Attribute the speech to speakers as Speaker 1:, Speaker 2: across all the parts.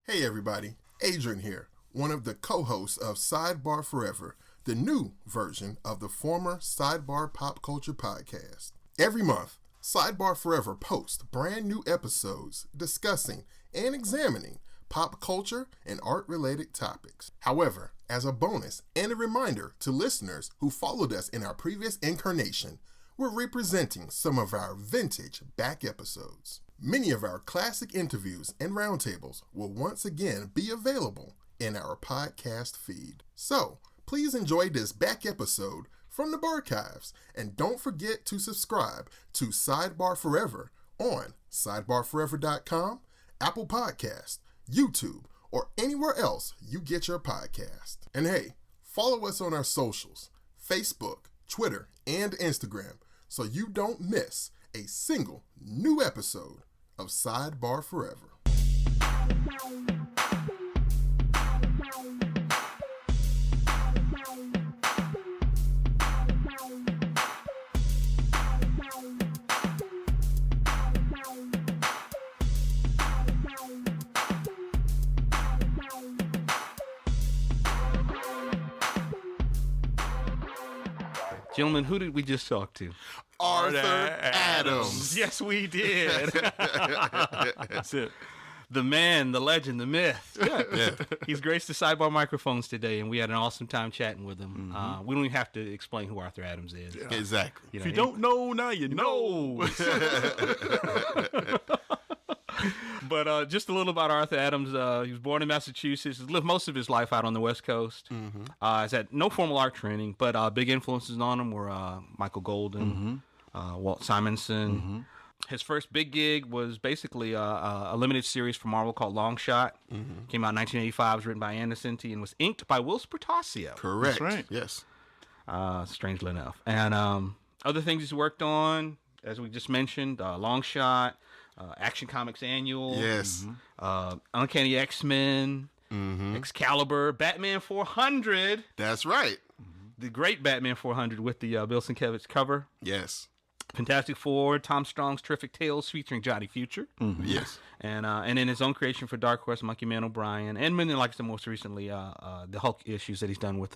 Speaker 1: Hey everybody, Adrian here, one of the co-hosts of Sidebar Forever, the new version of the former Sidebar Pop Culture podcast. Every month, Sidebar Forever posts brand new episodes discussing and examining pop culture and art-related topics. However, as a bonus and a reminder to listeners who followed us in our previous incarnation, we're representing some of our vintage back episodes. Many of our classic interviews and roundtables will once again be available in our podcast feed. So, please enjoy this back episode from the Barchives, and don't forget to subscribe to Sidebar Forever on sidebarforever.com, Apple Podcast, YouTube, or anywhere else you get your podcast. And hey, follow us on our socials, Facebook, Twitter, and Instagram, so you don't miss a single new episode of Sidebar Forever.
Speaker 2: Gentlemen, who did we just talk to?
Speaker 1: Arthur Adams.
Speaker 2: Yes, we did. That's it. The man, the legend, the myth.
Speaker 1: Yeah.
Speaker 2: He's graced the Sidebar microphones today, and we had an awesome time chatting with him. We don't even have to explain who Arthur Adams is.
Speaker 1: Yeah. Exactly.
Speaker 3: If you don't know, now you know.
Speaker 2: But just a little about Arthur Adams. He was born in Massachusetts. He's lived most of his life out on the West Coast. He's had no formal art training, but big influences on him were Michael Golden, Walt Simonson. His first big gig was basically a limited series for Marvel called Longshot. Came out in 1985, was written by Anderson and was inked by Will Spertasio.
Speaker 1: Correct.
Speaker 3: That's right.
Speaker 1: Yes.
Speaker 2: Strangely enough. And other things he's worked on, as we just mentioned, Longshot, Action Comics Annuals,
Speaker 1: Yes.
Speaker 2: Uncanny X-Men, Excalibur, Batman 400.
Speaker 1: That's right.
Speaker 2: The great Batman 400 with the Bill Sienkiewicz cover.
Speaker 1: Yes.
Speaker 2: Fantastic Four, Tom Strong's Terrific Tales featuring Johnny Future.
Speaker 1: Yes.
Speaker 2: And in his own creation for Dark Horse, Monkeyman and O'Brien, and many like some most recently the Hulk issues that he's done with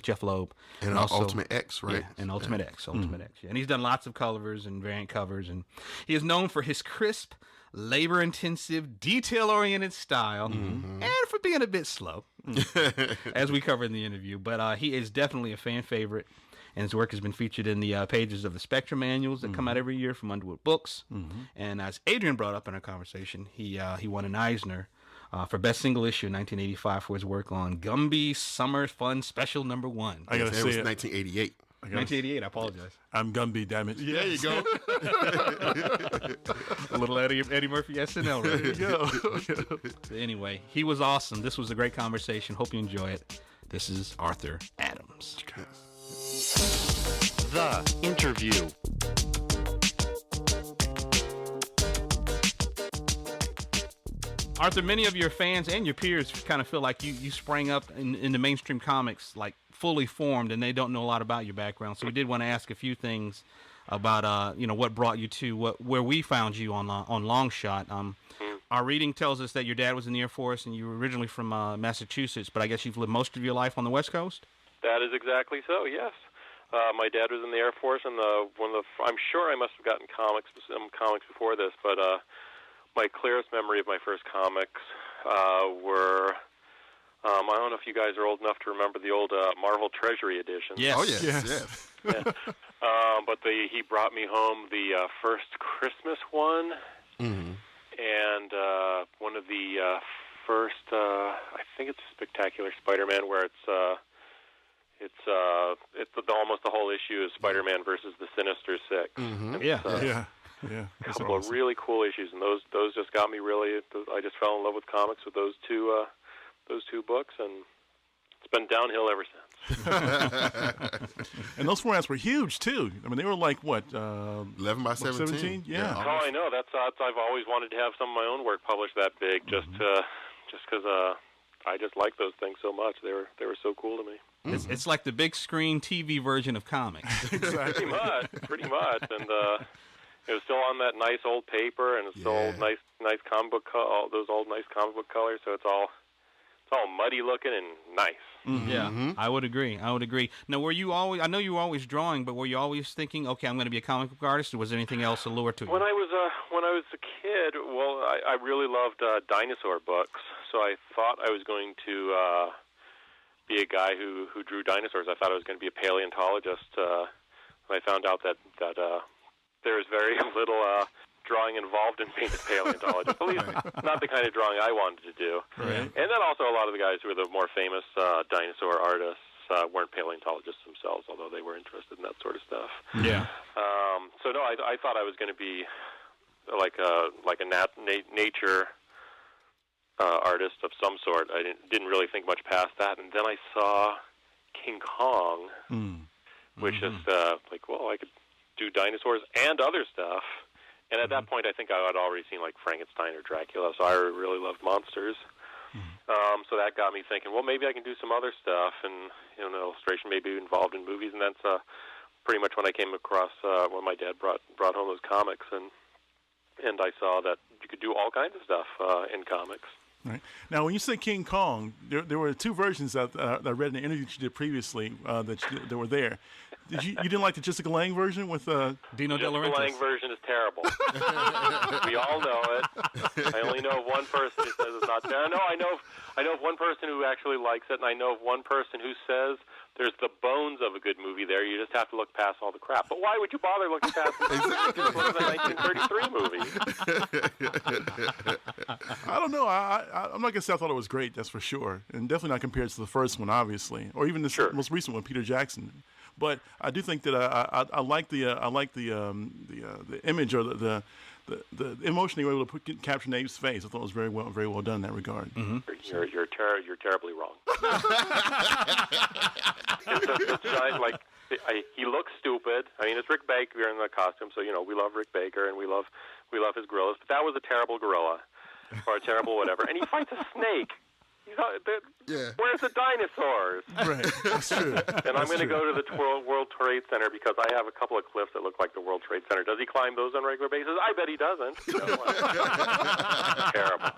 Speaker 2: Jeff Loeb,
Speaker 1: And also Ultimate X, right?
Speaker 2: Yeah, and Ultimate X, X. Yeah. And he's done lots of covers and variant covers, and he is known for his crisp, labor-intensive, detail-oriented style, and for being a bit slow, as we covered in the interview. But he is definitely a fan favorite. And his work has been featured in the pages of the Spectrum Annuals that come out every year from Underwood Books. And as Adrian brought up in our conversation, he won an Eisner for Best Single Issue in 1985 for his work on Gumby's Summer Fun Special No. 1.
Speaker 3: I gotta say,
Speaker 1: It was 1988.
Speaker 2: 1988, I apologize.
Speaker 3: I'm Gumby, damn it.
Speaker 1: There you go.
Speaker 2: A little Eddie Murphy SNL, right?
Speaker 3: There you go.
Speaker 2: So anyway, he was awesome. This was a great conversation. Hope you enjoy it. This is Arthur Adams.
Speaker 4: The Interview.
Speaker 2: Arthur, many of your fans and your peers kind of feel like you sprang up in the mainstream comics like fully formed, and they don't know a lot about your background. So we did want to ask a few things about what brought you to where we found you on Longshot. Our reading tells us that your dad was in the Air Force and you were originally from Massachusetts, but I guess you've lived most of your life on the West Coast?
Speaker 5: That is exactly so, yes. My dad was in the Air Force, and I'm sure I must have gotten some comics before this, but my clearest memory of my first comics were, I don't know if you guys are old enough to remember the old Marvel Treasury edition.
Speaker 2: Yes.
Speaker 1: Oh, yes.
Speaker 5: Yeah. But he brought me home the first Christmas one, and one of the first, I think it's Spectacular Spider-Man, where it's almost the whole issue is Spider-Man versus the Sinister Six.
Speaker 2: Yeah.
Speaker 3: Yeah.
Speaker 5: A couple of really cool issues, and those just got me really. I just fell in love with comics with those two books, and it's been downhill ever since.
Speaker 3: And those formats were huge too. I mean, they were like what,
Speaker 1: 11 by 17?
Speaker 3: Yeah.
Speaker 5: Oh, I know. That's I've always wanted to have some of my own work published that big, just because I just like those things so much. They were so cool to me.
Speaker 2: It's like the big screen TV version of comics.
Speaker 3: Exactly.
Speaker 5: Pretty much. And It was still on that nice old paper, and it's still old, nice comic book, all those old nice comic book colors. So it's all muddy looking and nice.
Speaker 2: Mm-hmm. Yeah, I would agree. Now, were you always? I know you were always drawing, but were you always thinking, okay, I'm going to be a comic book artist, or was there anything else allure to you?
Speaker 5: When I was a kid, well, I really loved dinosaur books, so I thought I was going to be a guy who drew dinosaurs. I thought I was going to be a paleontologist. I found out that there was very little drawing involved in being a paleontologist. At least not the kind of drawing I wanted to do.
Speaker 3: Right.
Speaker 5: And then also a lot of the guys who were the more famous dinosaur artists weren't paleontologists themselves, although they were interested in that sort of stuff.
Speaker 2: Yeah.
Speaker 5: So no, I thought I was going to be like a nature artist of some sort. I didn't really think much past that, and then I saw King Kong, which is like, well, I could do dinosaurs and other stuff. And at that point, I think I had already seen like Frankenstein or Dracula, so I really loved monsters. So that got me thinking, well, maybe I can do some other stuff, and illustration maybe involved in movies. And that's pretty much when I came across when my dad brought home those comics, and I saw that you could do all kinds of stuff in comics.
Speaker 3: Right. Now, when you say King Kong, there were two versions that I read in the interview that you did previously that were there. You didn't like the Jessica Lange version with
Speaker 2: Dino De Laurentiis?
Speaker 5: Jessica Lange version is terrible. We all know it. I only know of one person who says it's not terrible. No, I know of one person who actually likes it, and I know of one person who says there's the bones of a good movie there. You just have to look past all the crap. But why would you bother looking past it? Just look at the 1933 movie.
Speaker 3: I don't know. I'm not going to say I thought it was great, that's for sure. And definitely not compared to the first one, obviously. Or even the most recent one, Peter Jackson. But I do think that I like the image or the emotion they were able to capture Nave's face. I thought it was very well done in that regard.
Speaker 2: Mm-hmm.
Speaker 5: You're terribly wrong. He looks stupid. I mean, it's Rick Baker in the costume, so we love Rick Baker and we love his gorillas. But that was a terrible gorilla, or a terrible whatever. And he fights a snake. Where's the dinosaurs?
Speaker 3: Right, that's true.
Speaker 5: And I'm going to go to the World Trade Center because I have a couple of cliffs that look like the World Trade Center. Does he climb those on a regular basis? I bet he doesn't. Terrible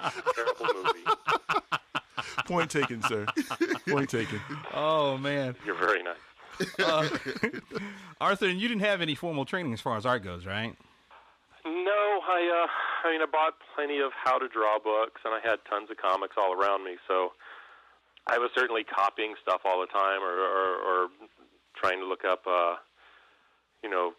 Speaker 5: movie.
Speaker 3: Point taken, sir. Point taken.
Speaker 2: Oh, man.
Speaker 5: You're very nice.
Speaker 2: Arthur, you didn't have any formal training as far as art goes, right?
Speaker 5: No, I bought plenty of how to draw books, and I had tons of comics all around me, so I was certainly copying stuff all the time, or trying to look up,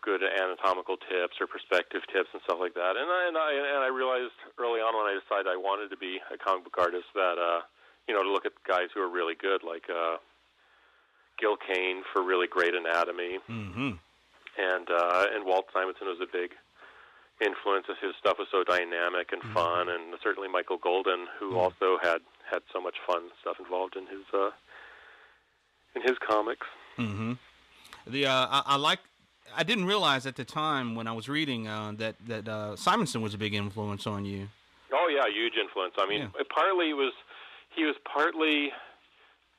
Speaker 5: good anatomical tips or perspective tips and stuff like that. And I realized early on when I decided I wanted to be a comic book artist that, to look at guys who are really good, like Gil Kane for really great anatomy, and Walt Simonson was a big influence. His stuff was so dynamic and fun, and certainly Michael Golden, who also had so much fun stuff involved in his comics.
Speaker 2: Mm-hmm. I didn't realize at the time when I was reading that Simonson was a big influence on you.
Speaker 5: Oh yeah, huge influence. I mean, partly he was partly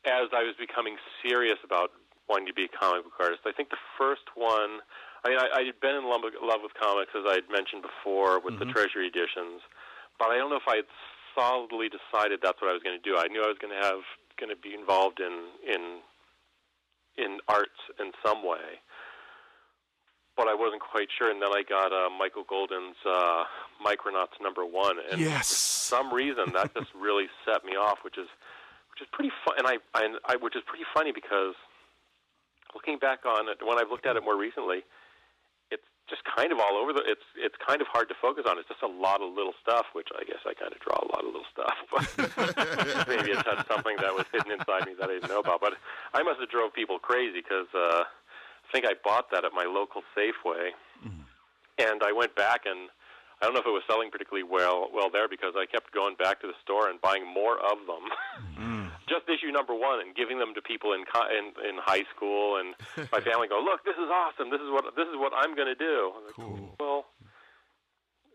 Speaker 5: as I was becoming serious about wanting to be a comic book artist. I think the first one. I had been in love with comics, as I had mentioned before, with the Treasury editions, but I don't know if I had solidly decided that's what I was going to do. I knew I was going to be involved in arts in some way, but I wasn't quite sure. And then I got Michael Golden's Micronauts #1, and for some reason that just really set me off, which is pretty fun. And which is pretty funny because looking back on it, when I've looked at it more recently, just kind of all over it's kind of hard to focus on. It's just a lot of little stuff, which I guess I kind of draw a lot of little stuff, but maybe it had something that was hidden inside me that I didn't know about. But I must have drove people crazy because I think I bought that at my local Safeway, and I went back, and I don't know if it was selling particularly well there because I kept going back to the store and buying more of them. Just issue #1 and giving them to people in high school, and my family go, look, this is awesome. This is what I'm going to do. I'm like, cool. Well,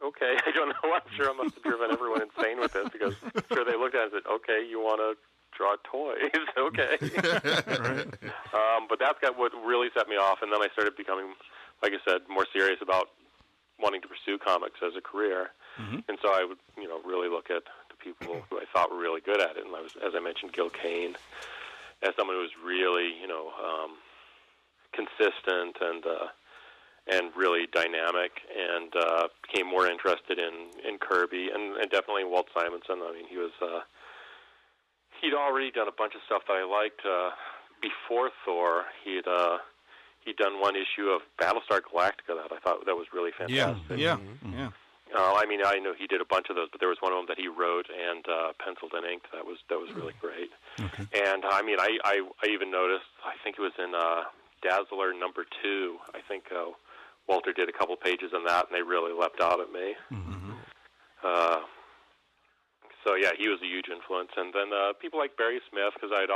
Speaker 5: okay, I don't know. I'm sure I must have driven everyone insane with this because I'm sure they looked at it and said, okay, you want to draw toys, okay.
Speaker 3: Right.
Speaker 5: But that's got what really set me off, and then I started becoming, like I said, more serious about wanting to pursue comics as a career. And so I would, really look at the people who I thought were really good at it. And I was, as I mentioned, Gil Kane, as someone who was really, consistent and really dynamic, and became more interested in Kirby and definitely Walt Simonson. I mean, he'd already done a bunch of stuff that I liked before Thor. He'd done one issue of Battlestar Galactica that I thought that was really fantastic.
Speaker 2: Yeah.
Speaker 5: I mean, I know he did a bunch of those, but there was one of them that he wrote and penciled and inked that was really great. Okay. And I mean, I even noticed, I think it was in Dazzler #2. I think Walter did a couple pages on that, and they really leapt out at me. So yeah, he was a huge influence. And then people like Barry Smith, because I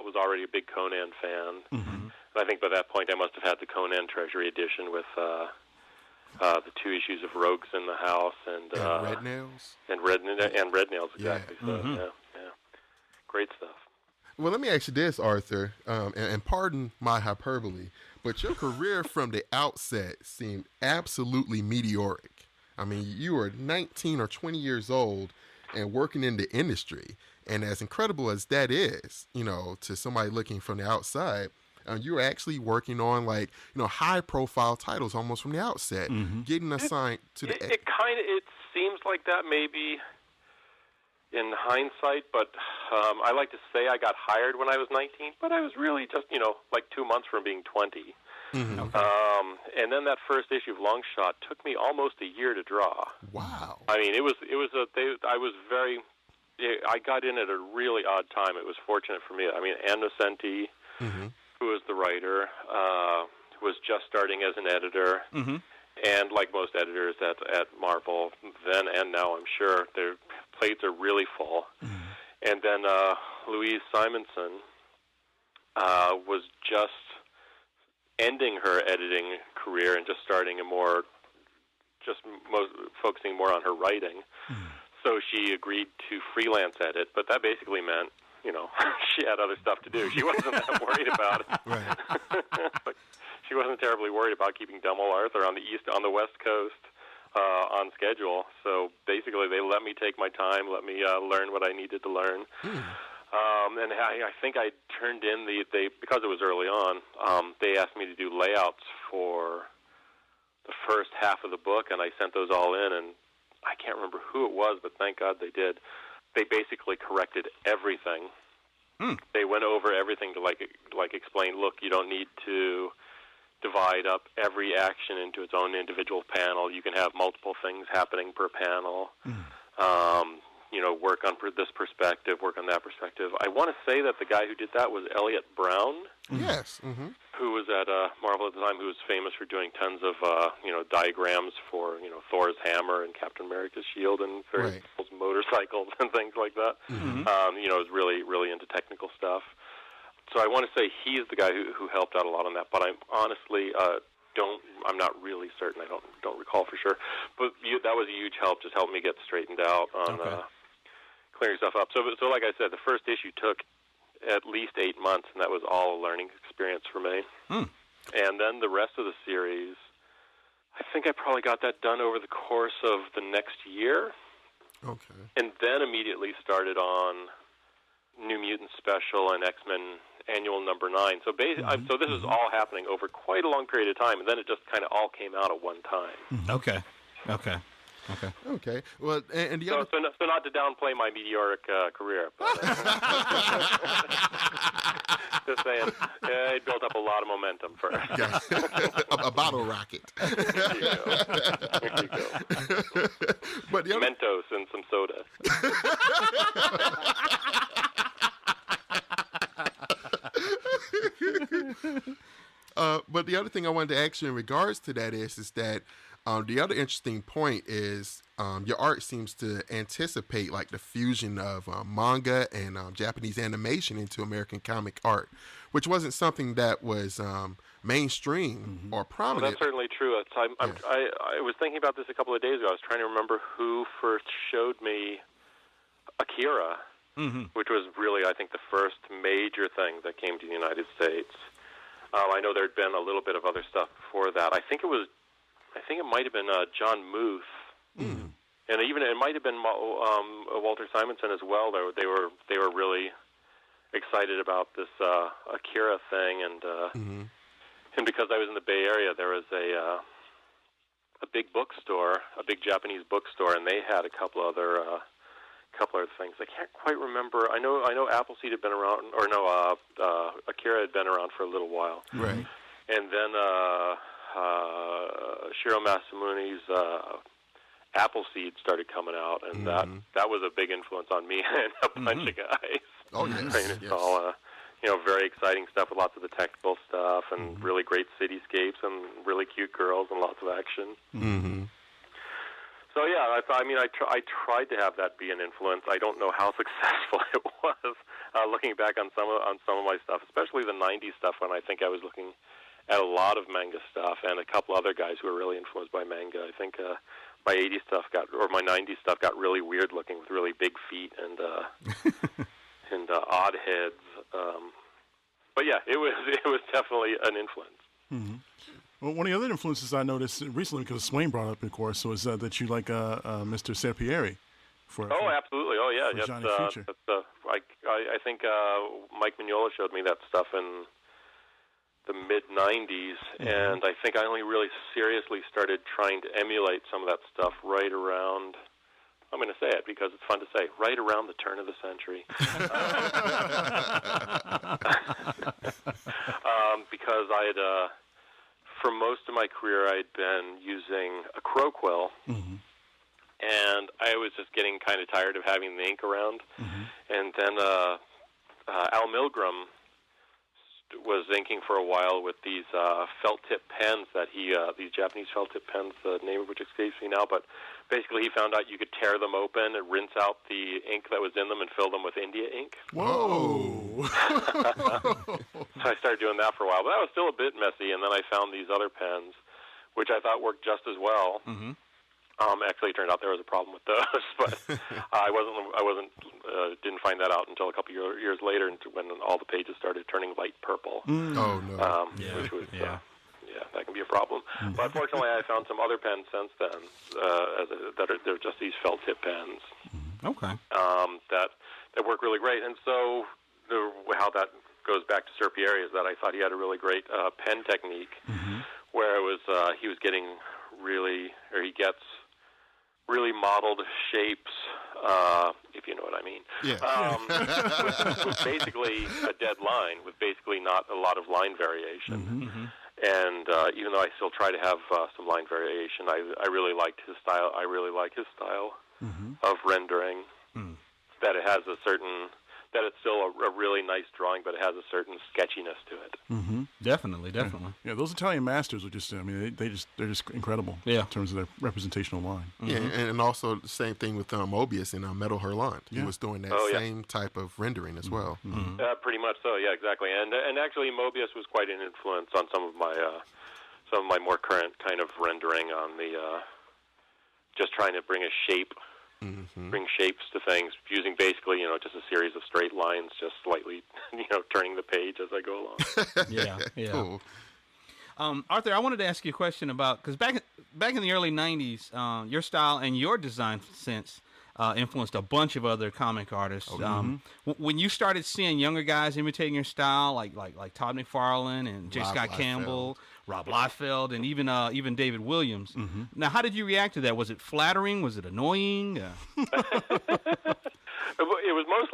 Speaker 5: was already a big Conan fan. And I think by that point I must have had the Conan Treasury edition with the 2 issues of Rogues in the House and
Speaker 1: Red Nails.
Speaker 5: And Red Nails, exactly. Yeah. So yeah, great stuff.
Speaker 1: Well, let me ask you this, Arthur, and pardon my hyperbole, but your career from the outset seemed absolutely meteoric. I mean, you were 19 or 20 years old and working in the industry, and as incredible as that is, to somebody looking from the outside, you were actually working on high-profile titles almost from the outset, getting assigned to the.
Speaker 5: It seems like that maybe in hindsight, but I like to say I got hired when I was 19, but I was really just 2 months from being 20. And then that first issue of Longshot took me almost a year to draw.
Speaker 1: Wow!
Speaker 5: I mean, I got in at a really odd time. It was fortunate for me. I mean, Ann Nocenti, who was the writer, was just starting as an editor. And like most editors at Marvel, then and now, I'm sure, their plates are really full. And then Louise Simonson was just ending her editing career and just starting focusing more on her writing. So she agreed to freelance edit, but that basically meant, she had other stuff to do. She wasn't that worried about it. Right. She wasn't terribly worried about keeping Dummel Arthur on the West Coast on schedule. So basically, they let me take my time, let me learn what I needed to learn. And I think I turned in because it was early on. They asked me to do layouts for the first half of the book, and I sent those all in. And I can't remember who it was, but thank God they did. They basically corrected everything. They went over everything to explain. Look, you don't need to divide up every action into its own individual panel. You can have multiple things happening per panel. Work on this perspective, work on that perspective. I want to say that the guy who did that was Elliot Brown.
Speaker 1: Yes.
Speaker 5: Who was at Marvel at the time, who was famous for doing tons of, diagrams for, Thor's hammer and Captain America's shield and various people's motorcycles and things like that. Was really, really into technical stuff. So I want to say he's the guy who helped out a lot on that, but I'm honestly I'm not really certain. I don't recall for sure. But that was a huge help, just helped me get straightened out on clearing stuff up. So like I said, the first issue took at least 8 months, and that was all a learning experience for me. And then the rest of the series, I think I probably got that done over the course of the next year. Okay. And then immediately started on New Mutants Special and X-Men Annual #9. So so this is all happening over quite a long period of time, and then it just kind of all came out at one time.
Speaker 2: Okay.
Speaker 1: Well, and the other...
Speaker 5: so not to downplay my meteoric career, but just saying, it built up a lot of momentum first.
Speaker 1: Yes. a bottle rocket.
Speaker 5: There you go. But Mentos and some soda.
Speaker 1: But the other thing I wanted to ask you in regards to that is that the other interesting point is your art seems to anticipate the fusion of manga and Japanese animation into American comic art, which wasn't something that was mainstream or prominent.
Speaker 5: Well, that's certainly true. I was thinking about this a couple of days ago. I was trying to remember who first showed me Akira, which was really, I think, the first major thing that came to the United States. I know there had been a little bit of other stuff before that. I think it was I think it might have been John Muth, and even it might have been Walter Simonson as well. They were really excited about this Akira thing, and because I was in the Bay Area, there was a big bookstore, a big Japanese bookstore, and they had a couple other things. I can't quite remember. I know Appleseed had been around, or no, Akira had been around for a little while.
Speaker 1: Right.
Speaker 5: And then Shiro Masamune's Appleseed started coming out, and that was a big influence on me and a bunch of guys.
Speaker 1: Oh, yes.
Speaker 5: It's all very exciting stuff with lots of the technical stuff and really great cityscapes and really cute girls and lots of action. So yeah, I tried to have that be an influence. I don't know how successful it was. Looking back on some of my stuff, especially the '90s stuff, when I think I was looking at a lot of manga stuff and a couple other guys who were really influenced by manga. I think my '80s stuff my '90s stuff got really weird looking with really big feet and and odd heads. But yeah, it was definitely an influence.
Speaker 3: Well, one of the other influences I noticed recently, because Swain brought up, of course, was that you like Mr. Serpieri.
Speaker 5: Absolutely. Oh, yeah.
Speaker 3: For Johnny Future.
Speaker 5: I think Mike Mignola showed me that stuff in the mid-'90s, and I think I only really seriously started trying to emulate some of that stuff right around, I'm going to say it because it's fun to say, right around the turn of the century. Because I had... for most of my career, I'd been using a crow quill, and I was just getting kind of tired of having the ink around. And then Al Milgram was inking for a while with these felt-tip pens that these Japanese felt-tip pens, the name of which escapes me now, but basically he found out you could tear them open and rinse out the ink that was in them and fill them with India ink.
Speaker 3: Whoa!
Speaker 5: So I started doing that for a while, but that was still a bit messy, and then I found these other pens, which I thought worked just as well. Actually, it turned out there was a problem with those, but didn't find that out until a couple years later, when all the pages started turning light purple.
Speaker 1: Oh no!
Speaker 5: Which was that can be a problem. But fortunately, I found some other pens since then they're just these felt tip pens.
Speaker 2: Okay.
Speaker 5: That work really great, and so how that goes back to Serpieri is that I thought he had a really great pen technique, where it was he gets really modeled shapes, if you know what I mean.
Speaker 1: Yeah.
Speaker 5: With basically a dead line, with basically not a lot of line variation. And even though I still try to have some line variation, I really liked his style. I really like his style of rendering. That it has that it's still a really nice drawing, but it has a certain sketchiness to it.
Speaker 2: Definitely.
Speaker 3: Yeah, those Italian masters are just, they're just incredible in terms of their representational line.
Speaker 1: Yeah, and also the same thing with Mobius in Metal Hurlant. He was doing that same type of rendering as well.
Speaker 5: Pretty much so, yeah, exactly. And actually Mobius was quite an influence on some of my more current kind of rendering on the just trying to bring a shape. Bring shapes to things using basically, just a series of straight lines, just slightly, turning the page as I go along.
Speaker 2: Yeah.
Speaker 1: Cool.
Speaker 2: Arthur, I wanted to ask you a question about, because back in the early '90s, your style and your design sense influenced a bunch of other comic artists. When you started seeing younger guys imitating your style, like Todd McFarlane and J. Scott Campbell, Rob Liefeld, and even David Williams. Now, how did you react to that? Was it flattering? Was it annoying?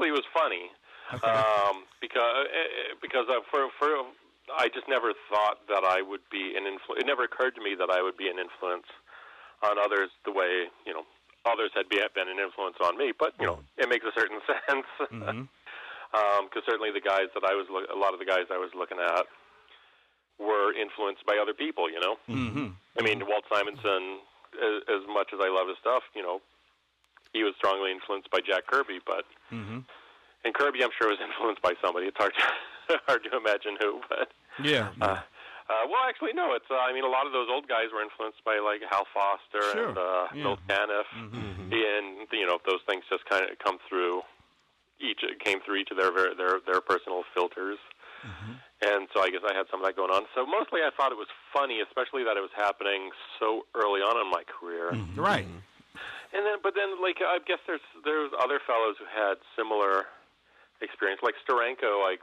Speaker 5: It was funny, because I just never thought that I would be an influence. It never occurred to me that I would be an influence on others the way others had been an influence on me. But it makes a certain sense, because certainly a lot of the guys I was looking at were influenced by other people, I mean, Walt Simonson, as much as I love his stuff, he was strongly influenced by Jack Kirby, but and Kirby, I'm sure, was influenced by somebody. It's hard to imagine who, but well, actually, no. It's a lot of those old guys were influenced by like Hal Foster and Bill Caniff, and those things just kind of came through each of their personal filters. And so I guess I had some of that going on. So mostly I thought it was funny, especially that it was happening so early on in my career.
Speaker 2: Right.
Speaker 5: And then, but then, like, I guess there's other fellows who had similar experience. Like Steranko, I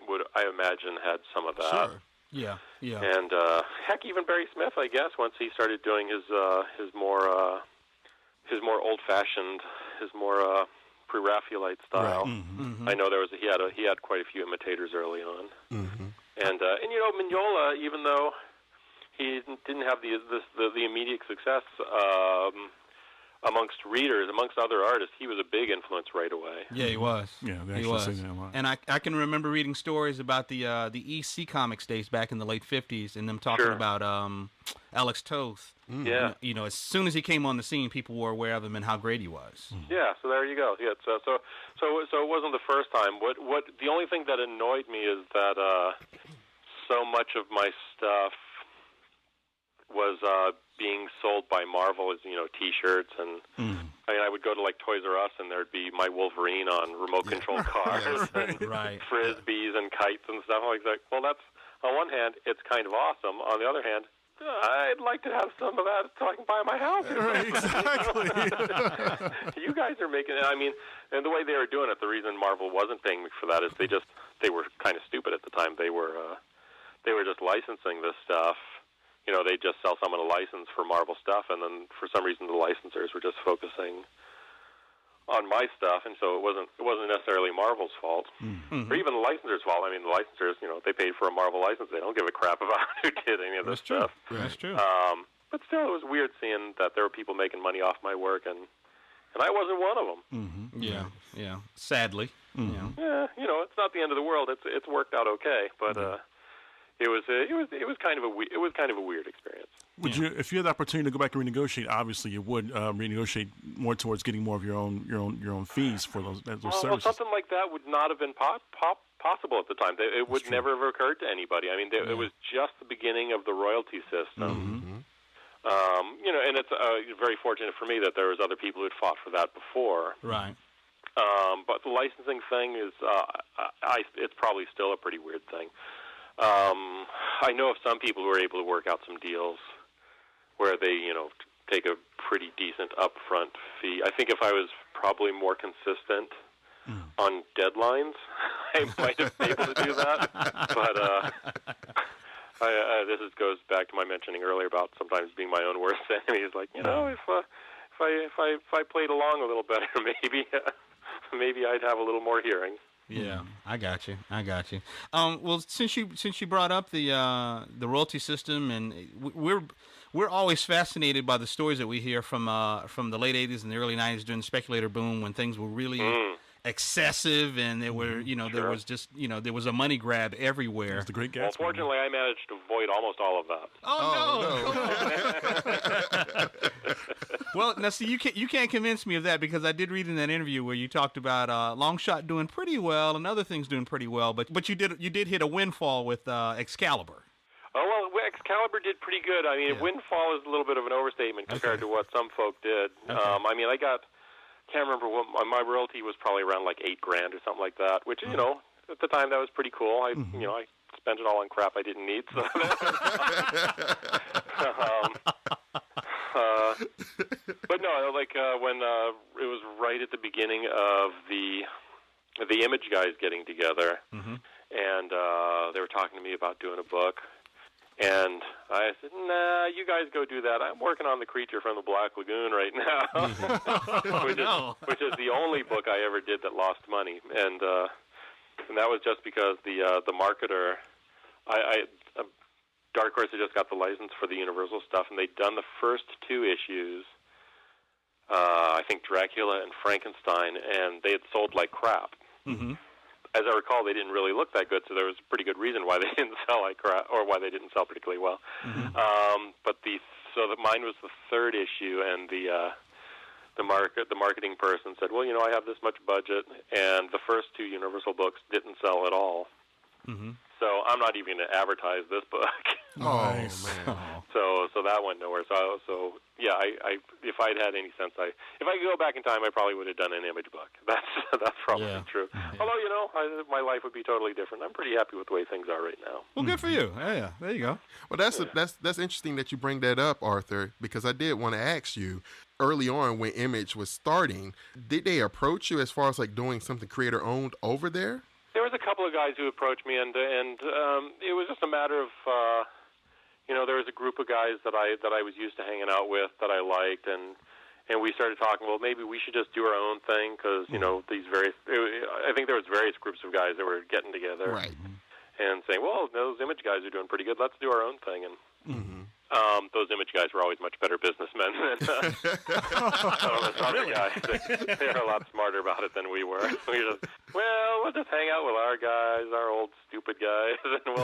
Speaker 5: imagine had some of that.
Speaker 1: Sure.
Speaker 2: Yeah.
Speaker 5: And heck, even Barry Smith, I guess, once he started doing his more old-fashioned, his more pre-Raphaelite style.
Speaker 1: Right.
Speaker 5: I know he had quite a few imitators early on. And you know, Mignola, even though he didn't have the immediate success amongst readers, amongst other artists, he was a big influence right away.
Speaker 2: Yeah, he was.
Speaker 3: Yeah, they
Speaker 2: he
Speaker 3: actually
Speaker 2: was.
Speaker 3: say that a lot.
Speaker 2: And I can remember reading stories about the EC Comics days back in the late 50s, and them talking about Alex Toth.
Speaker 5: Yeah.
Speaker 2: You know, as soon as he came on the scene, people were aware of him and how great he was.
Speaker 5: Yeah, so there you go. Yeah, so it wasn't the first time. What the only thing that annoyed me is that so much of my stuff was being sold by Marvel as, you know, T-shirts, and I mean, I would go to like Toys R Us and there'd be my Wolverine on remote control cars and frisbees and kites and stuff. I was like, well, that's on one hand, it's kind of awesome. On the other hand, I'd like to have some of that so I can buy my house.
Speaker 3: Right, exactly.
Speaker 5: You guys are making it. I mean, and the way they were doing it, the reason Marvel wasn't paying me for that is they were kind of stupid at the time. They were just licensing this stuff. You know, they just sell someone a license for Marvel stuff, and then for some reason the licensors were just focusing on my stuff, and so it wasn't necessarily Marvel's fault, or even the licensors' fault. I mean, the licensors, you know, they paid for a Marvel license; they don't give a crap about who did any of this stuff.
Speaker 2: That's true.
Speaker 5: But still, it was weird seeing that there were people making money off my work, and I wasn't one of them.
Speaker 2: Yeah. Sadly.
Speaker 5: Yeah, you know, it's not the end of the world. It's worked out okay, but it was kind of a weird experience.
Speaker 3: Would you, if you had the opportunity to go back and renegotiate? Obviously, you would renegotiate more towards getting more of your own fees for those services.
Speaker 5: Well, something like that would not have been possible at the time. It would never have occurred to anybody. I mean, it was just the beginning of the royalty system. You know, and it's very fortunate for me that there was other people who'd fought for that before.
Speaker 2: Right.
Speaker 5: But the licensing thing is, it's probably still a pretty weird thing. I know of some people who are able to work out some deals where they, you know, take a pretty decent upfront fee. I think if I was probably more consistent on deadlines, I might have been able to do that. But this goes back to my mentioning earlier about sometimes being my own worst enemy. It's like, you know, if I played along a little better, maybe I'd have a little more hearing.
Speaker 2: Yeah, I got you. Well, since you brought up the royalty system, and we're always fascinated by the stories that we hear from the late '80s and the early '90s during the speculator boom, when things were really excessive, and there were, you know, there was just, you know, there was a money grab everywhere. It was
Speaker 3: the Great Gatsby.
Speaker 5: Well, fortunately, I managed to avoid almost all of that.
Speaker 2: Oh no! Well, now see, you can't convince me of that, because I did read in that interview where you talked about Longshot doing pretty well and other things doing pretty well, but you did hit a windfall with Excalibur.
Speaker 5: Oh, well, Excalibur did pretty good. I mean, windfall is a little bit of an overstatement compared to what some folk did. I mean, can't remember what my royalty was, probably around like $8,000 or something like that, which, you know, at the time that was pretty cool. I spent it all on crap I didn't need. So but no, like when it was right at the beginning of the Image guys getting together, and they were talking to me about doing a book. And I said, nah, you guys go do that. I'm working on The Creature from the Black Lagoon right now, which is the only book I ever did that lost money. And that was just because the marketer, Dark Horse had just got the license for the Universal stuff, and they'd done the first 2 issues, I think Dracula and Frankenstein, and they had sold like crap. As I recall, they didn't really look that good, so there was a pretty good reason why they didn't sell like crap, or why they didn't sell particularly well. But mine was the 3rd issue, and the marketing person said, well, you know, I have this much budget, and the first 2 Universal books didn't sell at all. So I'm not even going to advertise this book.
Speaker 3: Nice.
Speaker 1: Oh, man.
Speaker 5: So that went nowhere. So yeah, I if I'd had any sense, if I could go back in time, I probably would have done an Image book. That's probably true. Yeah. Although my life would be totally different. I'm pretty happy with the way things are right now.
Speaker 2: Well, good for you. Yeah, there you go.
Speaker 1: Well, that's interesting that you bring that up, Arthur, because I did want to ask you early on when Image was starting, did they approach you as far as like doing something creator owned over there?
Speaker 5: There was a couple of guys who approached me, and it was just a matter of. There was a group of guys that I was used to hanging out with that I liked, and we started talking. Well, maybe we should just do our own thing because I think there was various groups of guys that were getting together,
Speaker 1: right,
Speaker 5: and saying, well, those Image guys are doing pretty good. Let's do our own thing. And those Image guys were always much better businessmen than those other guys. They were a lot smarter about it than we were. We'll just hang out with our guys, our old stupid guys, and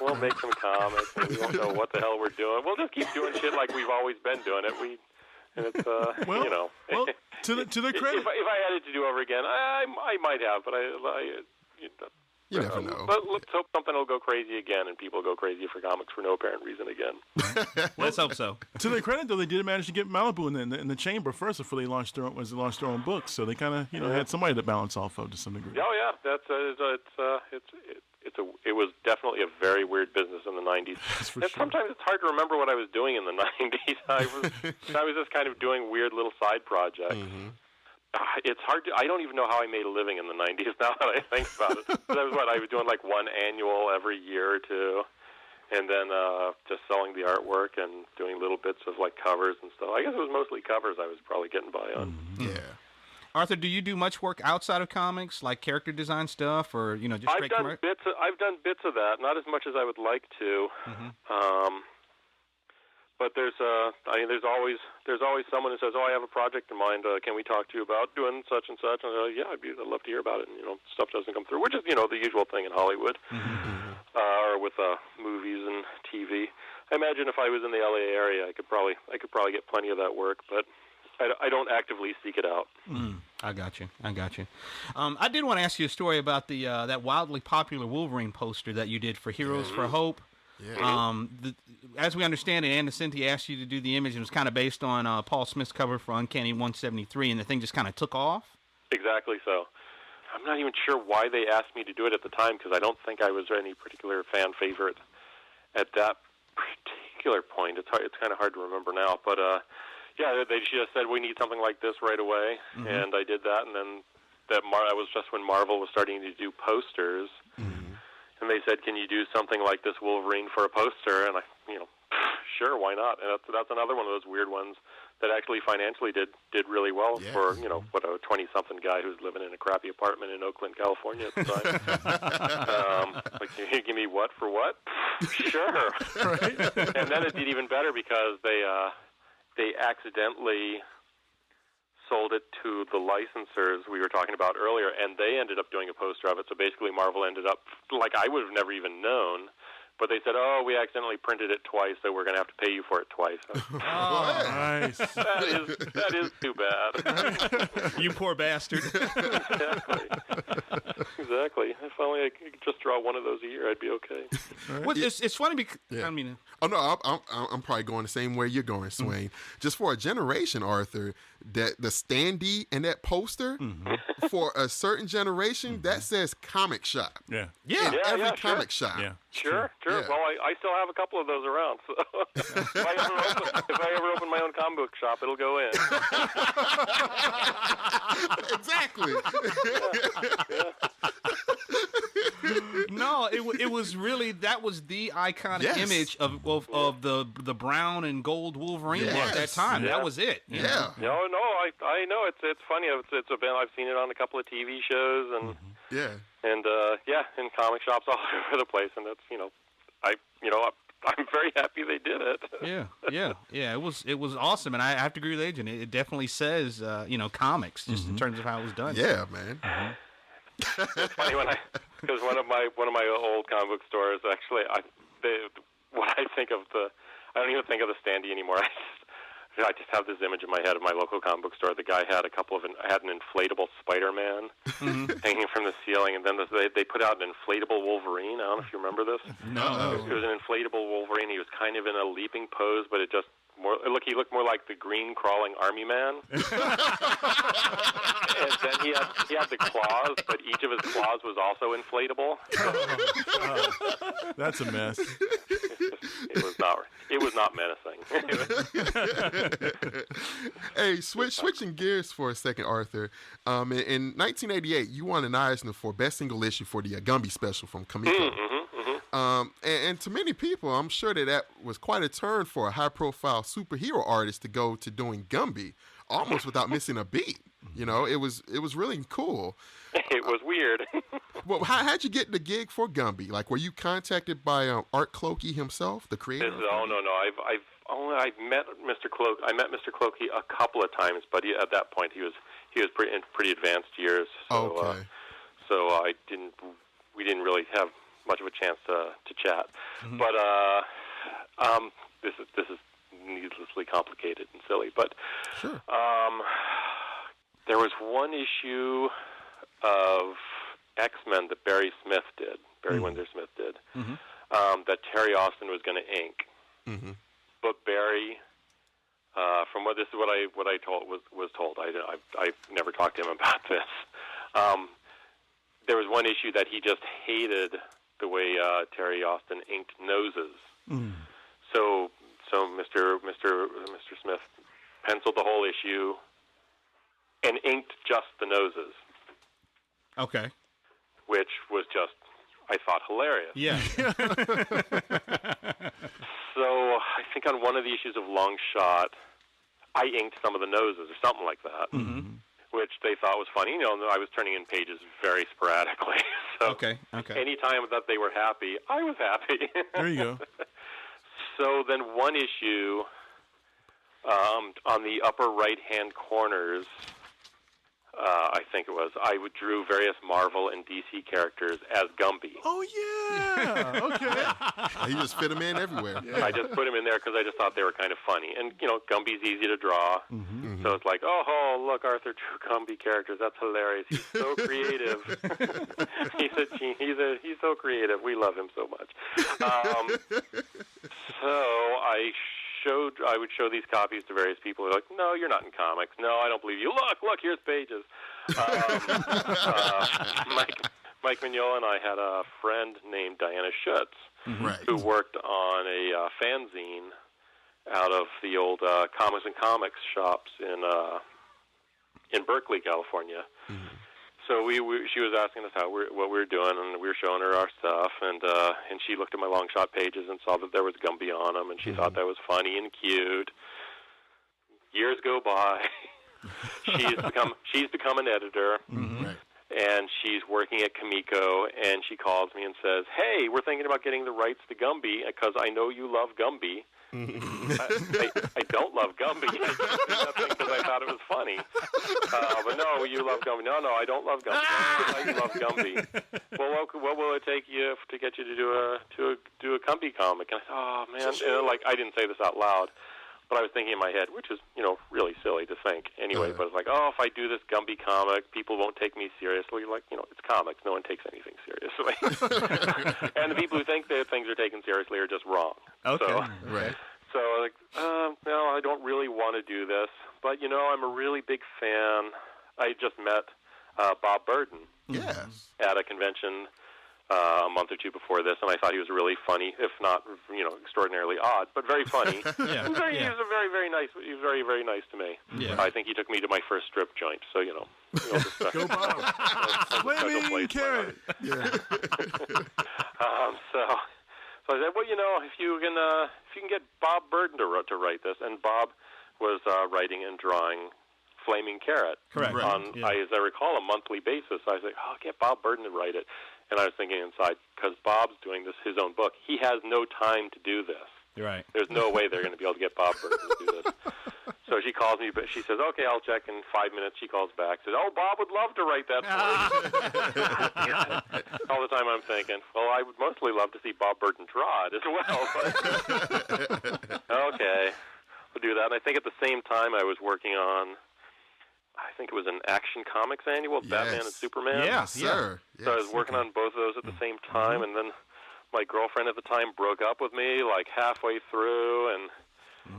Speaker 5: we'll make some comics. And we won't know what the hell we're doing. We'll just keep doing shit like we've always been doing it. And it's
Speaker 3: well, to the credit.
Speaker 5: If I had it to do over again, I might have, but
Speaker 1: you never know.
Speaker 5: But let's hope something will go crazy again, and people go crazy for comics for no apparent reason again.
Speaker 2: Let's hope so.
Speaker 3: To their credit, though, they did manage to get Malibu in the chamber first before they launched their own books. So they kind of had somebody to balance off of to some degree.
Speaker 5: Oh yeah, it was definitely a very weird business in the '90s. And sometimes it's hard to remember what I was doing in the '90s. I was just kind of doing weird little side projects. Mm-hmm. It's hard to. I don't even know how I made a living in the '90s. Now that I think about it, that was what I was doing, like one annual every year or two, and then just selling the artwork and doing little bits of like covers and stuff. I guess it was mostly covers I was probably getting by on.
Speaker 1: Mm-hmm. Yeah.
Speaker 2: Arthur, do you do much work outside of comics, like character design stuff, or just straight
Speaker 5: I've done bits of that, not as much as I would like to. Mm-hmm. But there's always someone who says, "Oh, I have a project in mind. Can we talk to you about doing such and such?" And I'd love to hear about it. And stuff doesn't come through, which is the usual thing in Hollywood, or with movies and TV. I imagine if I was in the LA area, I could probably get plenty of that work, but I don't actively seek it out.
Speaker 2: I got you. I did want to ask you a story about the that wildly popular Wolverine poster that you did for Heroes for Hope. Yeah. As we understand it, Ann Nocenti asked you to do the image, and it was kind of based on Paul Smith's cover for Uncanny 173, and the thing just kind of took off?
Speaker 5: Exactly so. I'm not even sure why they asked me to do it at the time, because I don't think I was any particular fan favorite at that particular point. It's kind of hard to remember now, but they just said, we need something like this right away, and I did that, and then that was just when Marvel was starting to do posters. And they said, "Can you do something like this Wolverine for a poster?" And sure, why not? And that's another one of those weird ones that actually financially did really well for what a 20-something guy who's living in a crappy apartment in Oakland, California at the time. Can you give me what for what? Sure. Right? And then it did even better because they accidentally sold it to the licensors we were talking about earlier, and they ended up doing a poster of it. So basically Marvel ended up, I would have never even known, but they said, "Oh, we accidentally printed it twice, so we're going to have to pay you for it twice."
Speaker 3: Nice.
Speaker 5: That is too bad.
Speaker 2: You poor bastard.
Speaker 5: Exactly. If only I could just draw one of those a year, I'd be okay.
Speaker 2: Right. Well, it's funny because,
Speaker 1: Oh, no, I'm probably going the same way you're going, Swain. Just for a generation, Arthur, that the standee and that poster, for a certain generation, that says comic shop.
Speaker 3: Yeah.
Speaker 1: In every comic shop.
Speaker 3: Yeah.
Speaker 5: Sure. Yeah. Well, I still have a couple of those around. So if I ever open my own comic book shop, it'll go in.
Speaker 1: Exactly.
Speaker 2: No, it was really, that was the iconic image of the brown and gold Wolverine at that time.
Speaker 1: Yeah.
Speaker 2: That was it.
Speaker 1: Yeah.
Speaker 5: No, I know it's funny. I've seen it on a couple of TV shows and in comic shops all over the place, and that's I'm very happy they did it.
Speaker 2: Yeah. It was awesome, and I have to agree with Adrian. It definitely says comics just in terms of how it was done.
Speaker 1: Yeah, man.
Speaker 5: It's funny because one of my old comic book stores actually I don't even think of the standee anymore. I just have this image in my head of my local comic book store. The guy had an inflatable Spider-Man hanging from the ceiling, and then they put out an inflatable Wolverine. I don't know if you remember this.
Speaker 2: No.
Speaker 5: It was an inflatable Wolverine. He was kind of in a leaping pose, but he looked more like the green crawling army man. And then he had the claws, but each of his claws was also inflatable.
Speaker 3: That's a mess.
Speaker 5: It was not menacing.
Speaker 1: Hey, switching gears for a second, Arthur. In 1988, you won an Eisner for Best Single Issue for the Gumby special from Comico. And to many people, I'm sure that was quite a turn for a high-profile superhero artist to go to doing Gumby, almost without missing a beat. You know, it was really cool.
Speaker 5: It was weird.
Speaker 1: Well, how'd you get the gig for Gumby? Like, were you contacted by Art Clokey himself, the creator?
Speaker 5: No. I've met Mr. Clokey. I met Mr. Clokey a couple of times, but at that point he was in pretty advanced years. So,
Speaker 1: okay.
Speaker 5: We didn't really have much of a chance to chat. Mm-hmm. But this is needlessly complicated and silly. But
Speaker 1: sure.
Speaker 5: There was one issue of X-Men that Barry Windsor Smith did, that Terry Austin was going to ink. Mm-hmm. But Barry, from what I was told, I've never talked to him about this. There was one issue that he just hated the way Terry Austin inked noses. Mm. So Mr. Smith penciled the whole issue and inked just the noses.
Speaker 2: Okay.
Speaker 5: Which was just, I thought, hilarious.
Speaker 2: Yeah.
Speaker 5: So I think on one of the issues of Longshot, I inked some of the noses or something like that, which they thought was funny. You know, I was turning in pages very sporadically. So
Speaker 2: okay.
Speaker 5: anytime that they were happy, I was happy.
Speaker 3: There you go.
Speaker 5: So then one issue on the upper right-hand corners, I think it was, I drew various Marvel and DC characters as Gumby.
Speaker 3: Oh, yeah. Okay.
Speaker 1: You just fit them in everywhere.
Speaker 5: Yeah. I just put them in there because I just thought they were kind of funny. And, you know, Gumby's easy to draw. Mm-hmm. So it's like, oh, look, Arthur drew Gumby characters. That's hilarious. He's so creative. He's so creative. We love him so much. So I would show these copies to various people who are like, no, you're not in comics. No, I don't believe you. Look, here's pages. Mike Mignola and I had a friend named Diana Schutz who worked on a fanzine out of the old Comics and Comics shops in Berkeley, California. Mm-hmm. So she was asking us what we were doing, and we were showing her our stuff, and she looked at my Longshot pages and saw that there was Gumby on them, and she thought that was funny and cute. Years go by. She's become an editor, and she's working at Comico, and she calls me and says, "Hey, we're thinking about getting the rights to Gumby because I know you love Gumby." I don't love Gumby. I just did that thing because I thought it was funny. But no, you love Gumby. No, I don't love Gumby. I love Gumby. Well, what will it take you to get you to do a Gumby comic? And I thought, oh man, I didn't say this out loud, but I was thinking in my head, which is really silly to think anyway. But it's like, if I do this Gumby comic, people won't take me seriously. Like, it's comics. No one takes anything seriously. And the people who think that things are taken seriously are just wrong.
Speaker 2: Okay.
Speaker 5: So,
Speaker 1: right.
Speaker 5: So no, I don't really want to do this. But, I'm a really big fan. I just met Bob Burden at a convention a month or two before this, and I thought he was really funny, if not, extraordinarily odd, but very funny. He was very, very nice. He was very, very nice to me. Yeah. I think he took me to my first strip joint, so,
Speaker 3: Go Bob. Flaming carrot. Yeah.
Speaker 5: So I said, well, if you can get Bob Burden to write this, and Bob was writing and drawing Flaming Carrot on, as I recall, a monthly basis. I was like, get Bob Burden to write it. And I was thinking inside, because Bob's doing his own book, he has no time to do this.
Speaker 2: Right.
Speaker 5: There's no way they're going to be able to get Bob Burden to do this. So she calls me, but she says, okay, I'll check in 5 minutes. She calls back, says, Bob would love to write that for you. All the time I'm thinking, well, I would mostly love to see Bob Burden draw it as well. But okay, we'll do that. And I think at the same time I was working on, I think it was an Action Comics annual, Batman and Superman.
Speaker 2: Yes,
Speaker 1: sir.
Speaker 5: So I was working on both of those at the same time, and then my girlfriend at the time broke up with me like halfway through, and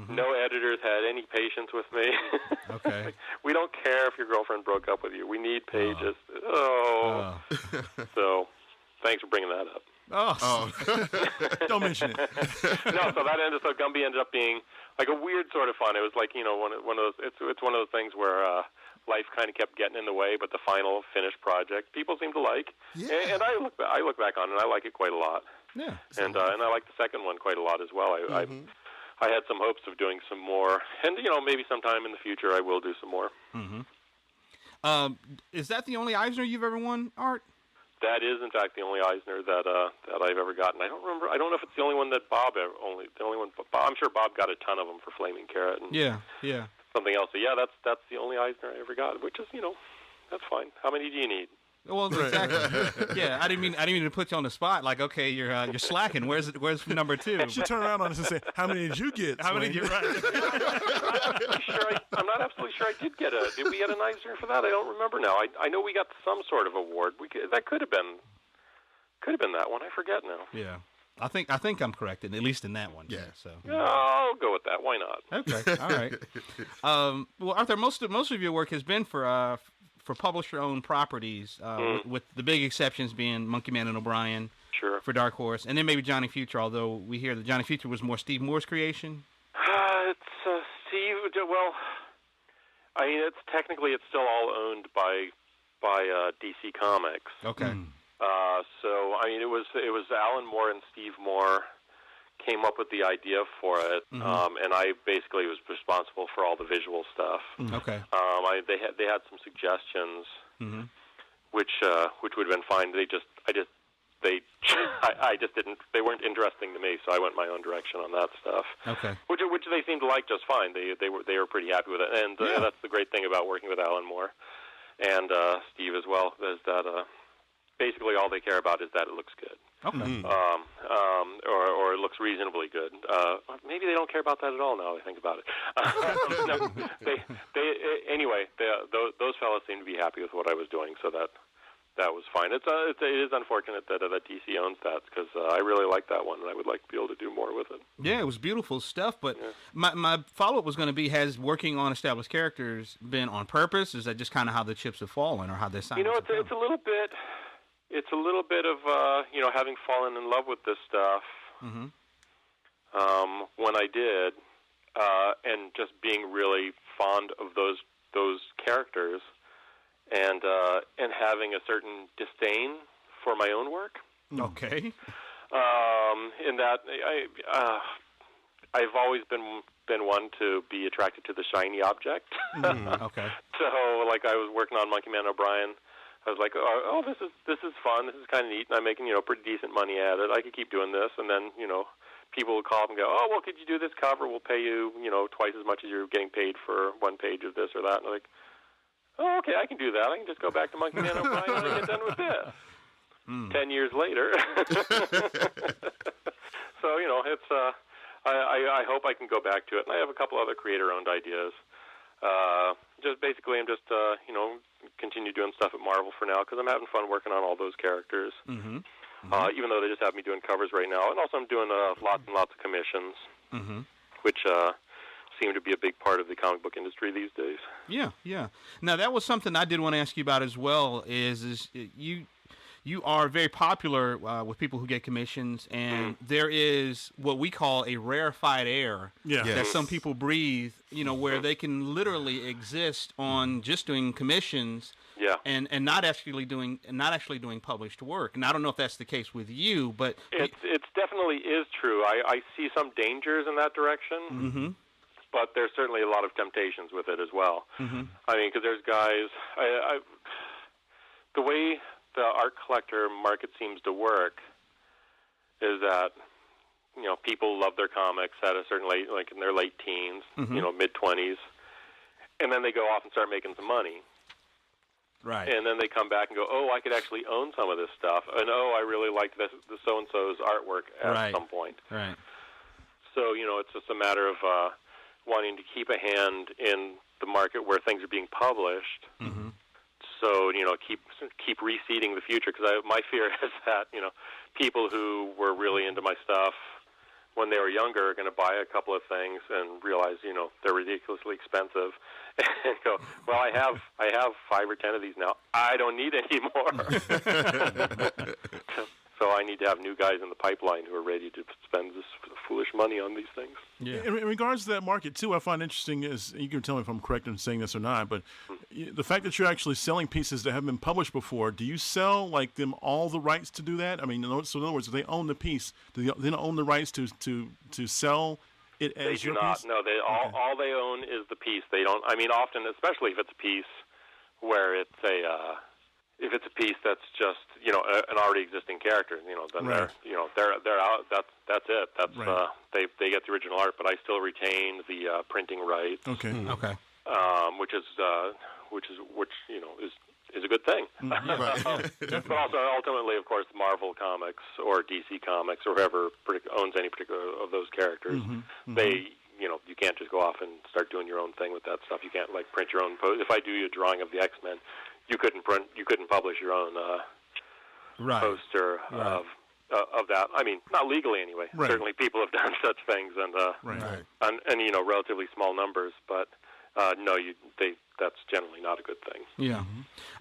Speaker 5: no editors had any patience with me.
Speaker 2: Okay.
Speaker 5: We don't care if your girlfriend broke up with you. We need pages. So thanks for bringing that up.
Speaker 3: Don't mention it.
Speaker 5: No, so Gumby ended up being like a weird sort of fun. It was like, one of those. It's one of those things where life kind of kept getting in the way, but the final finished project people seem to like. Yeah. And I look back on it, and I like it quite a lot.
Speaker 2: Yeah.
Speaker 5: And I like the second one quite a lot as well. I had some hopes of doing some more, and maybe sometime in the future I will do some more.
Speaker 2: Is that the only Eisner you've ever won, Art?
Speaker 5: That is, in fact, the only Eisner that I've ever gotten. I don't remember. I don't know if it's the only one that Bob ever, the only one. I'm sure Bob got a ton of them for Flaming Carrot and something else. So yeah, that's the only Eisner I ever got, which is that's fine. How many do you need?
Speaker 2: Well, exactly. Yeah, I didn't mean to put you on the spot. Like, okay, you're slacking. Where's number 2?
Speaker 3: You should turn around on us and say, "How many did you get?
Speaker 2: How many did you write?"
Speaker 5: I'm not absolutely sure I did get a. Did we get an Eisner for that? I don't remember now. I know we got some sort of award. That could have been that one. I forget now.
Speaker 2: Yeah, I think I'm correct, at least in that one.
Speaker 1: Yeah.
Speaker 2: So
Speaker 5: I'll go with that. Why not?
Speaker 2: Okay. All right. Well, Arthur, most of your work has been for publisher-owned properties, with the big exceptions being Monkeyman and O'Brien.
Speaker 5: Sure.
Speaker 2: For Dark Horse, and then maybe Johnny Future. Although we hear that Johnny Future was more Steve Moore's creation.
Speaker 5: It's Steve. Well, I mean, it's still all owned by DC Comics.
Speaker 2: Okay.
Speaker 5: So I mean, it was Alan Moore and Steve Moore came up with the idea for it, and I basically was responsible for all the visual stuff.
Speaker 2: Okay.
Speaker 5: They had some suggestions, which would have been fine. They just didn't. They weren't interesting to me, so I went my own direction on that stuff.
Speaker 2: Okay.
Speaker 5: Which they seemed to like just fine. They were pretty happy with it, and that's the great thing about working with Alan Moore and Steve as well, is that basically all they care about is that it looks good.
Speaker 2: Okay.
Speaker 5: Or it looks reasonably good. Maybe they don't care about that at all now I think about it. Those fellas seem to be happy with what I was doing, so that was fine. It is unfortunate that DC owns that, because I really like that one, and I would like to be able to do more with it.
Speaker 2: Yeah, it was beautiful stuff, but my follow-up was going to be, has working on established characters been on purpose? Is that just kind of how the chips have fallen, or how they signed?
Speaker 5: It's a little bit... It's a little bit of having fallen in love with this stuff when I did, and just being really fond of those characters, and having a certain disdain for my own work.
Speaker 2: Okay.
Speaker 5: In that I've always been one to be attracted to the shiny object.
Speaker 2: Okay.
Speaker 5: So, like, I was working on Monkeyman and O'Brien. I was like, oh, this is fun. This is kind of neat, and I'm making pretty decent money at it. I could keep doing this, and then people will call up and go, oh, well, could you do this cover? We'll pay you twice as much as you're getting paid for one page of this or that. And I'm like, oh, okay, I can do that. I can just go back to Monkeyman and O'Brien and get done with this. 10 years later. So it's I hope I can go back to it, and I have a couple other creator-owned ideas. Just basically, I'm just continue doing stuff at Marvel for now, because I'm having fun working on all those characters. Even though they just have me doing covers right now, and also I'm doing lots and lots of commissions, which seem to be a big part of the comic book industry these days.
Speaker 2: Yeah. Now that was something I did want to ask you about as well. Is you are very popular with people who get commissions, and there is what we call a rarefied air that some people breathe, where they can literally exist on just doing commissions, and not actually doing published work. And I don't know if that's the case with you, but
Speaker 5: it definitely is true. I see some dangers in that direction, but there's certainly a lot of temptations with it as well. I mean, because there's guys, the way the art collector market seems to work is that people love their comics at a certain like in their late teens, mid-20s, and then they go off and start making some money.
Speaker 2: Right.
Speaker 5: And then they come back and go, oh, I could actually own some of this stuff, and I really liked the so-and-so's artwork at some point.
Speaker 2: Right.
Speaker 5: So it's just a matter of wanting to keep a hand in the market where things are being published.
Speaker 2: Mm-hmm.
Speaker 5: So, keep reseeding the future, because my fear is that, people who were really into my stuff when they were younger are going to buy a couple of things and realize, they're ridiculously expensive and go, well, I have 5 or 10 of these now. I don't need any more. So I need to have new guys in the pipeline who are ready to spend this foolish money on these things.
Speaker 3: Yeah. In regards to that market, too, I find interesting is, you can tell me if I'm correct in saying this or not, but the fact that you're actually selling pieces that haven't been published before, do you sell them all the rights to do that? I mean, so in other words, if they own the piece, do they then own the rights to sell it as your piece?
Speaker 5: No, all they own is the piece. They don't. I mean, often, especially if it's a piece where it's if it's a piece that's just an already existing character, then
Speaker 3: right.
Speaker 5: they're out. That's it. That's
Speaker 3: right.
Speaker 5: They get the original art, but I still retain the printing rights.
Speaker 3: Okay.
Speaker 2: Okay.
Speaker 5: Which is a good thing. But also, ultimately, of course, Marvel Comics or DC Comics or whoever owns any particular of those characters, they. You can't just go off and start doing your own thing with that stuff. You can't print your own post. If I do a drawing of the X-Men, you couldn't publish your own poster of that. I mean, not legally anyway.
Speaker 3: Right.
Speaker 5: Certainly, people have done such things, and relatively small numbers. But no, that's generally not a good thing.
Speaker 2: Yeah.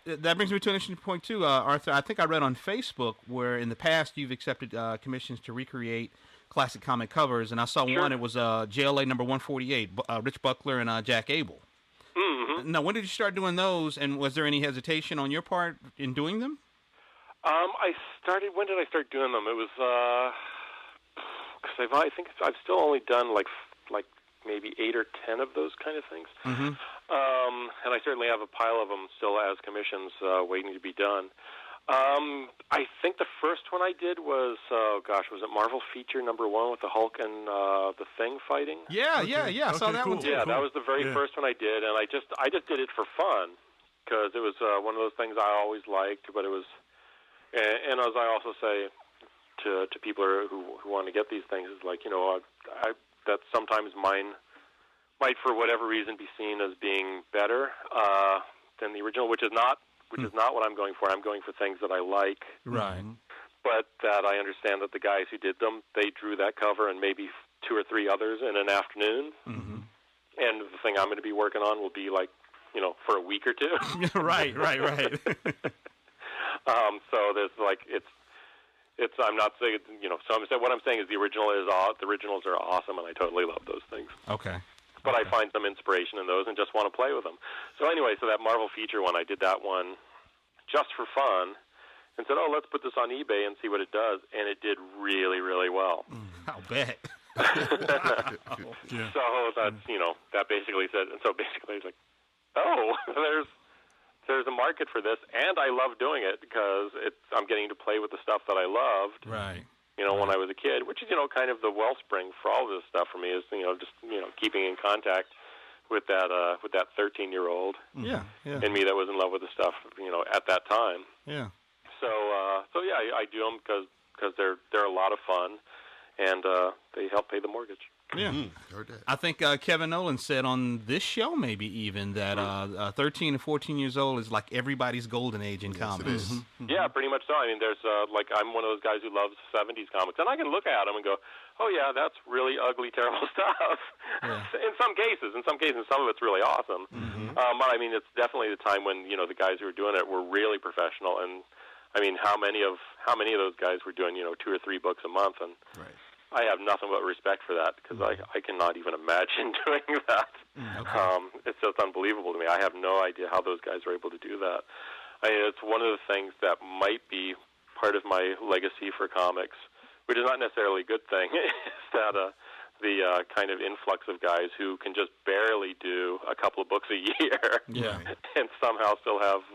Speaker 2: That brings me to an interesting point too, Arthur. I think I read on Facebook where in the past you've accepted commissions to recreate classic comic covers, and I saw one. It was JLA number 148, Rich Buckler and Jack Abel.
Speaker 5: Mm-hmm.
Speaker 2: Now, when did you start doing those, and was there any hesitation on your part in doing them?
Speaker 5: When did I start doing them? It was because I think I've still only done like maybe 8 or 10 of those kind of things.
Speaker 2: Mm-hmm.
Speaker 5: And I certainly have a pile of them still as commissions waiting to be done. I think the first one I did was, was it Marvel Feature number 1 with the Hulk and the Thing fighting?
Speaker 2: Yeah. I saw that one too.
Speaker 5: Yeah, that was the very first one I did, and I just did it for fun because it was one of those things I always liked. But it was, and as I also say to people who want to get these things, is that sometimes mine might, for whatever reason, be seen as being better than the original, which is not what I'm going for. I'm going for things that I like.
Speaker 2: Right.
Speaker 5: But that I understand that the guys who did them, they drew that cover and maybe 2 or 3 others in an afternoon. Mm-hmm. And the thing I'm going to be working on will be for a week or 2.
Speaker 2: Right.
Speaker 5: So there's it's I'm not saying, so what I'm saying is the originals are awesome, and I totally love those things.
Speaker 2: Okay.
Speaker 5: But I find some inspiration in those and just want to play with them. So anyway, that Marvel Feature one, I did that one just for fun and said, let's put this on eBay and see what it does. And it did really, really well.
Speaker 2: I'll bet.
Speaker 5: So that's, that basically said, and so basically it's like, there's a market for this, and I love doing it because I'm getting to play with the stuff that I loved.
Speaker 2: Right.
Speaker 5: When I was a kid, which is, kind of the wellspring for all this stuff for me is, just, keeping in contact with that 13-year-old in me that was in love with the stuff, at that time.
Speaker 2: Yeah.
Speaker 5: So I do them because they're a lot of fun, and they help pay the mortgage.
Speaker 2: Yeah. I think Kevin Nolan said on this show maybe even that 13 and 14 years old is like everybody's golden age in comics.
Speaker 5: Mm-hmm. Yeah, pretty much so. I mean, there's I'm one of those guys who loves 70s comics, and I can look at them and go, oh yeah, that's really ugly, terrible stuff. Yeah. In some cases, some of it's really awesome. Mm-hmm. But I mean, it's definitely the time when the guys who were doing it were really professional, and I mean, how many of those guys were doing 2 or 3 books a month, and
Speaker 1: right.
Speaker 5: I have nothing but respect for that because I cannot even imagine doing that. Okay. It's just unbelievable to me. I have no idea how those guys are able to do that. I mean, it's one of the things that might be part of my legacy for comics, which is not necessarily a good thing, is that the kind of influx of guys who can just barely do a couple of books a year and somehow still have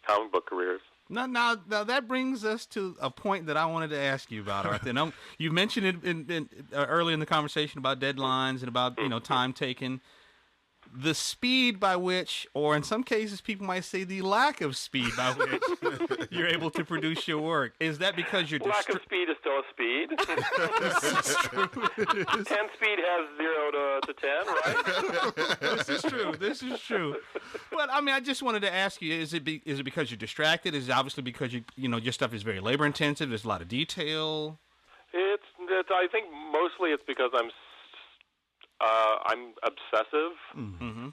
Speaker 5: comic book careers.
Speaker 2: Now, that brings us to a point that I wanted to ask you about, Arthur. And you mentioned it in early in the conversation about deadlines and about time taken. the speed by which, or in some cases, people might say the lack of speed by which you're able to produce your work. Is that because you're
Speaker 5: lack of speed is still a speed? 10 speed has 0 to 10, right?
Speaker 2: This is true. But I mean, I just wanted to ask you: is it because you're distracted? Is it obviously because your stuff is very labor intensive? There's a lot of detail.
Speaker 5: I think mostly it's because I'm obsessive.
Speaker 2: Mm-hmm.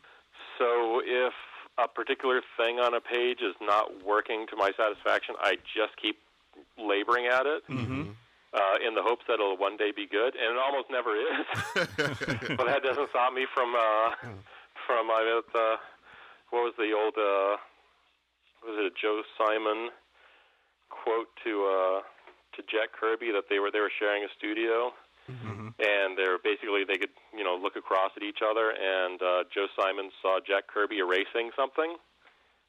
Speaker 5: So if a particular thing on a page is not working to my satisfaction, I just keep laboring at it in the hopes that it'll one day be good, and it almost never is. But that doesn't stop me from what was the old was it a Joe Simon quote to Jack Kirby that they were sharing a studio. Mm-hmm. And they could look across at each other, and Joe Simon saw Jack Kirby erasing something,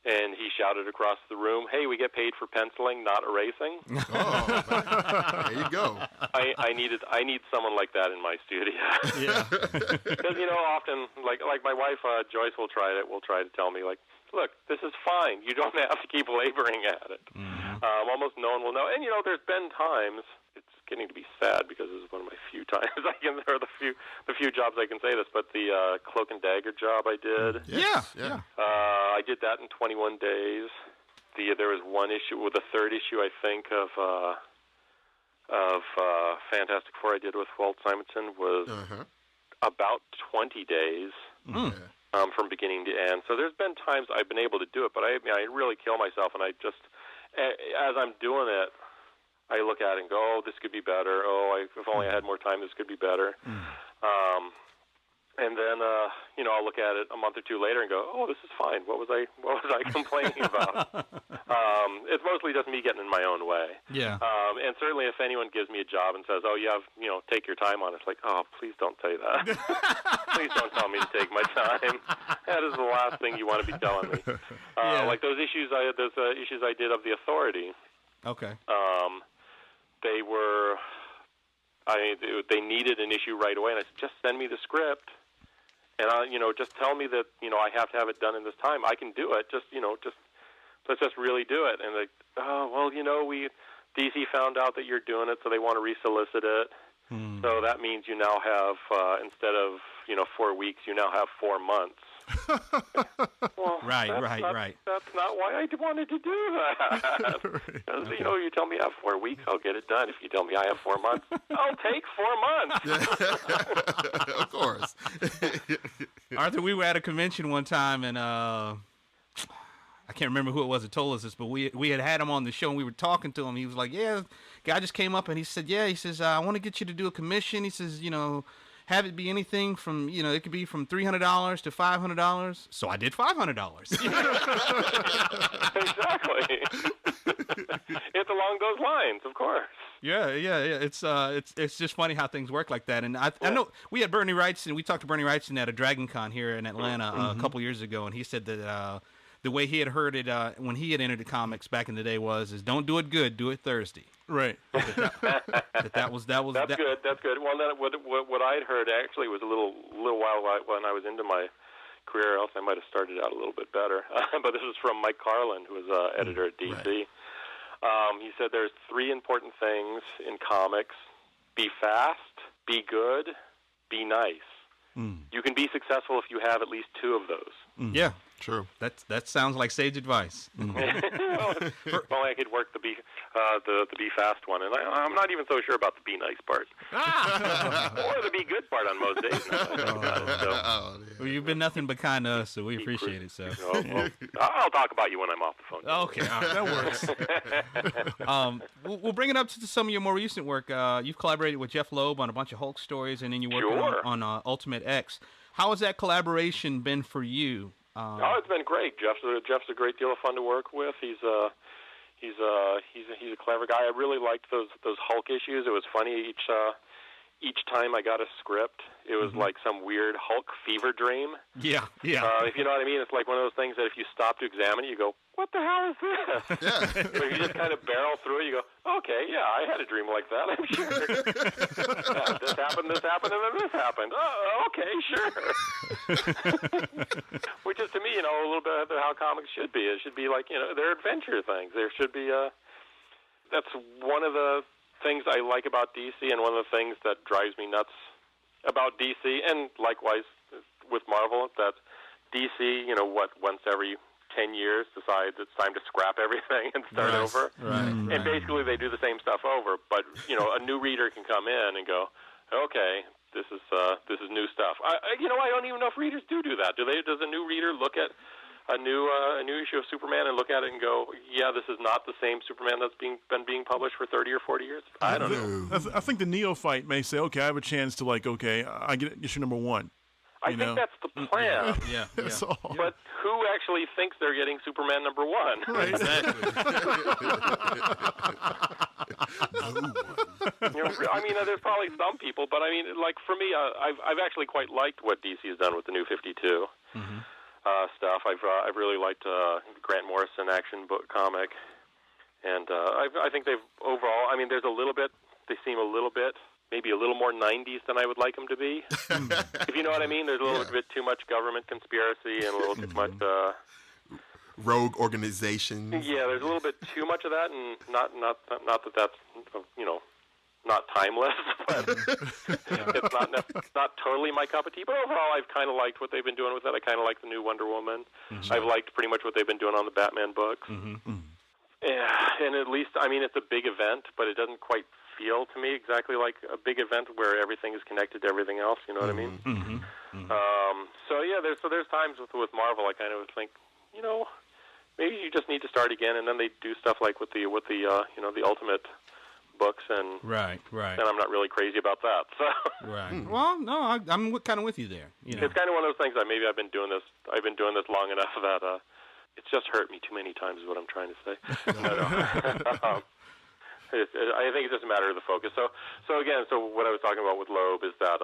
Speaker 5: and he shouted across the room, "Hey, we get paid for penciling, not erasing."
Speaker 1: Oh, there you go.
Speaker 5: I need someone like that in my studio.
Speaker 2: Yeah,
Speaker 5: because often like my wife Joyce will try to tell me, like, look, this is fine. You don't have to keep laboring at it.
Speaker 2: Mm-hmm.
Speaker 5: Almost no one will know. And there's been times. It's getting to be sad because this is one of my few times the few jobs I can say this, but the Cloak and Dagger job I did.
Speaker 2: Yeah.
Speaker 5: I did that in 21 days. There was one issue, with the third issue, I think, of Fantastic Four I did with Walt Simonson was about 20 days from beginning to end. So there's been times I've been able to do it, but I really kill myself, and I just, as I'm doing it, I look at it and go, oh, this could be better. Oh, if only I had more time, this could be better. And then, I'll look at it a month or two later and go, oh, this is fine. What was I complaining about? It's mostly just me getting in my own way.
Speaker 2: Yeah.
Speaker 5: And certainly if anyone gives me a job and says, oh, you have, take your time on it, it's like, oh, please don't say that. Please don't tell me to take my time. That is the last thing you want to be telling me. Like those issues I did of The Authority.
Speaker 2: Okay.
Speaker 5: They needed an issue right away, and I said, just send me the script, and just tell me that I have to have it done in this time. I can do it. Let's just really do it. And DC found out that you're doing it, so they want to resolicit it. So that means you now have instead of 4 weeks, you now have 4 months. Well,
Speaker 2: right.
Speaker 5: That's not why I wanted to do that. Because, you tell me I have 4 weeks, I'll get it done. If you tell me I have 4 months, I'll take 4 months.
Speaker 1: Of course.
Speaker 2: Arthur, we were at a convention one time, and I can't remember who it was that told us this, but we had him on the show, and we were talking to him. He was like, yeah, guy just came up, and he said, he says, I want to get you to do a commission. He says, have it be anything from, it could be from $300 to $500. So I did $500.
Speaker 5: Exactly. It's along those lines, of course.
Speaker 2: Yeah. It's just funny how things work like that. And I know we had Bernie Wrightson. We talked to Bernie Wrightson at a Dragon Con here in Atlanta a couple years ago, and he said that the way he had heard it when he had entered the comics back in the day is don't do it good, do it Thursday.
Speaker 3: Right.
Speaker 2: That was
Speaker 5: That's good. That's good. Well, then what I'd heard actually was a little while when I was into my career. Else I might have started out a little bit better. But this was from Mike Carlin, who was editor at DC. Right. He said there's 3 important things in comics: be fast, be good, be nice. You can be successful if you have at least 2 of those.
Speaker 2: Yeah, true. That sounds like sage advice.
Speaker 5: Well, if only I could work the be fast one, and I'm not even so sure about the be nice part, or the be good part on most days.
Speaker 2: Well, you've been nothing but kind to us, so we appreciate it. So
Speaker 5: I'll talk about you when I'm off the phone.
Speaker 2: Okay, that works. We'll bring it up to some of your more recent work. You've collaborated with Jeff Loeb on a bunch of Hulk stories, and then you're working on Ultimate X. How has that collaboration been for you?
Speaker 5: It's been great. Jeff's a great deal of fun to work with. He's a clever guy. I really liked those Hulk issues. It was funny. each time I got a script, it was like some weird Hulk fever dream.
Speaker 2: Yeah.
Speaker 5: If you know what I mean, it's like one of those things that if you stop to examine it, you go, what the hell is this?
Speaker 1: Yeah.
Speaker 5: But if you just kind of barrel through it, you go, okay, yeah, I had a dream like that, I'm sure. Yeah, this happened, and then this happened. Oh, okay, sure. Which is, to me, a little bit how comics should be. It should be like, they're adventure things. There should be that's one of the things I like about DC, and one of the things that drives me nuts about DC, and likewise with Marvel, that DC, once every 10 years decides it's time to scrap everything and start over.
Speaker 2: Right.
Speaker 5: And basically they do the same stuff over, but a new reader can come in and go, okay, this is new stuff. I don't even know if readers do that. Does a new reader look at a new issue of Superman and look at it and go, yeah, this is not the same Superman that's been being published for 30 or 40 years? I don't know.
Speaker 3: I think the neophyte may say, okay, I have a chance to I get issue number 1.
Speaker 5: I think that's the plan.
Speaker 2: Yeah.
Speaker 3: That's all.
Speaker 5: But who actually thinks they're getting Superman number 1?
Speaker 3: Right.
Speaker 2: Exactly.
Speaker 5: There's probably some people, but for me, I've actually quite liked what DC has done with the New 52 stuff. I've really liked Grant Morrison action book comic, and I think they've overall. There's a little bit. They seem a little bit. Maybe a little more 90s than I would like them to be. If you know what I mean, there's a little bit too much government conspiracy and a little too much
Speaker 1: rogue organizations.
Speaker 5: Yeah, there's a little bit too much of that, and not that that's not timeless, but it's not totally my cup of tea. But overall, I've kind of liked what they've been doing with that. I kind of like the new Wonder Woman. I've liked pretty much what they've been doing on the Batman books. Yeah, and at least it's a big event, but it doesn't quite feel to me exactly like a big event where everything is connected to everything else. You know what I mean? There's times with Marvel I kind of think, maybe you just need to start again, and then they do stuff like with the Ultimate books, and
Speaker 2: right.
Speaker 5: And I'm not really crazy about that. So
Speaker 2: Right. Well, no, I'm kind of with you there.
Speaker 5: It's kind of one of those things that maybe I've been doing this long enough that it's just hurt me too many times. Is what I'm trying to say. I think it's just a matter of the focus. So what I was talking about with Loeb is that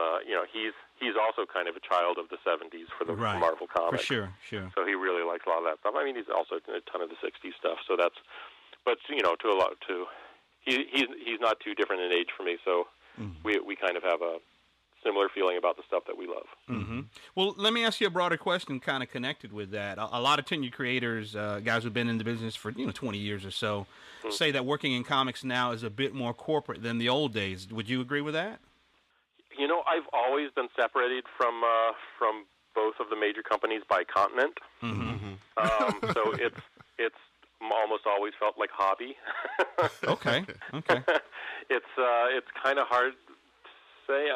Speaker 5: he's also kind of a child of the 70s for the Marvel comics.
Speaker 2: For sure.
Speaker 5: So he really likes a lot of that stuff. He's also in a ton of the 60s stuff. So that's, but he's not too different in age for me. So we kind of have a similar feeling about the stuff that we love.
Speaker 2: Well, let me ask you a broader question kind of connected with that. A lot of tenured creators, guys who've been in the business for 20 years or so, say that working in comics now is a bit more corporate than the old days. Would you agree with that?
Speaker 5: I've always been separated from both of the major companies by continent. So it's almost always felt like hobby.
Speaker 2: Okay.
Speaker 5: It's kind of hard to say.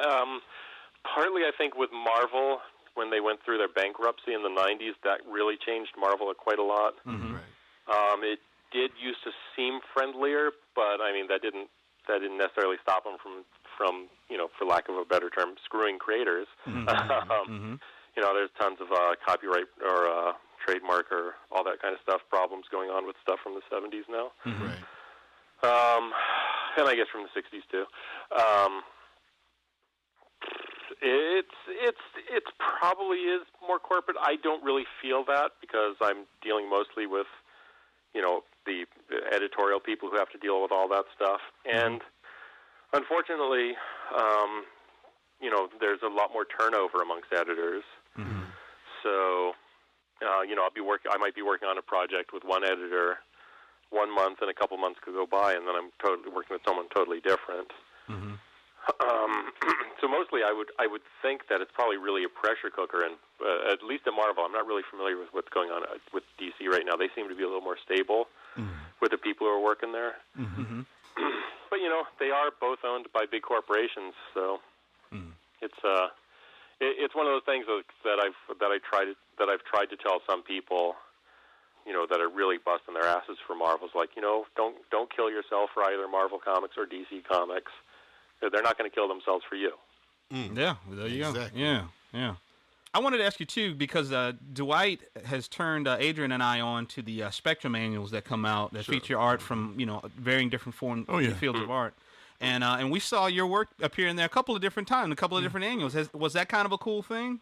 Speaker 5: Partly, I think, with Marvel, when they went through their bankruptcy in the 90s, that really changed Marvel quite a lot. It did used to seem friendlier, but that didn't necessarily stop them from for lack of a better term, screwing creators. There's tons of copyright or trademark or all that kind of stuff problems going on with stuff from the 70s now. And I guess from the 60s too. It's probably is more corporate. I don't really feel that because I'm dealing mostly with, the editorial people who have to deal with all that stuff. And unfortunately, there's a lot more turnover amongst editors. So, I might be working on a project with one editor 1 month, and a couple months could go by, and then I'm totally working with someone totally different. So mostly, I would think that it's probably really a pressure cooker, and at least at Marvel, I'm not really familiar with what's going on with DC right now. They seem to be a little more stable with the people who are working there. But they are both owned by big corporations, so it's one of those things that I've tried to tell some people, that are really busting their asses for Marvel's like, don't kill yourself for either Marvel Comics or DC Comics. They're not going to kill themselves for you.
Speaker 2: Yeah, there you go. Yeah. I wanted to ask you, too, because Dwight has turned Adrian and I on to the Spectrum Annuals that come out that feature art from, varying different fields of art. And we saw your work appear in there a couple of different times, a couple of different annuals. Was that kind of a cool thing?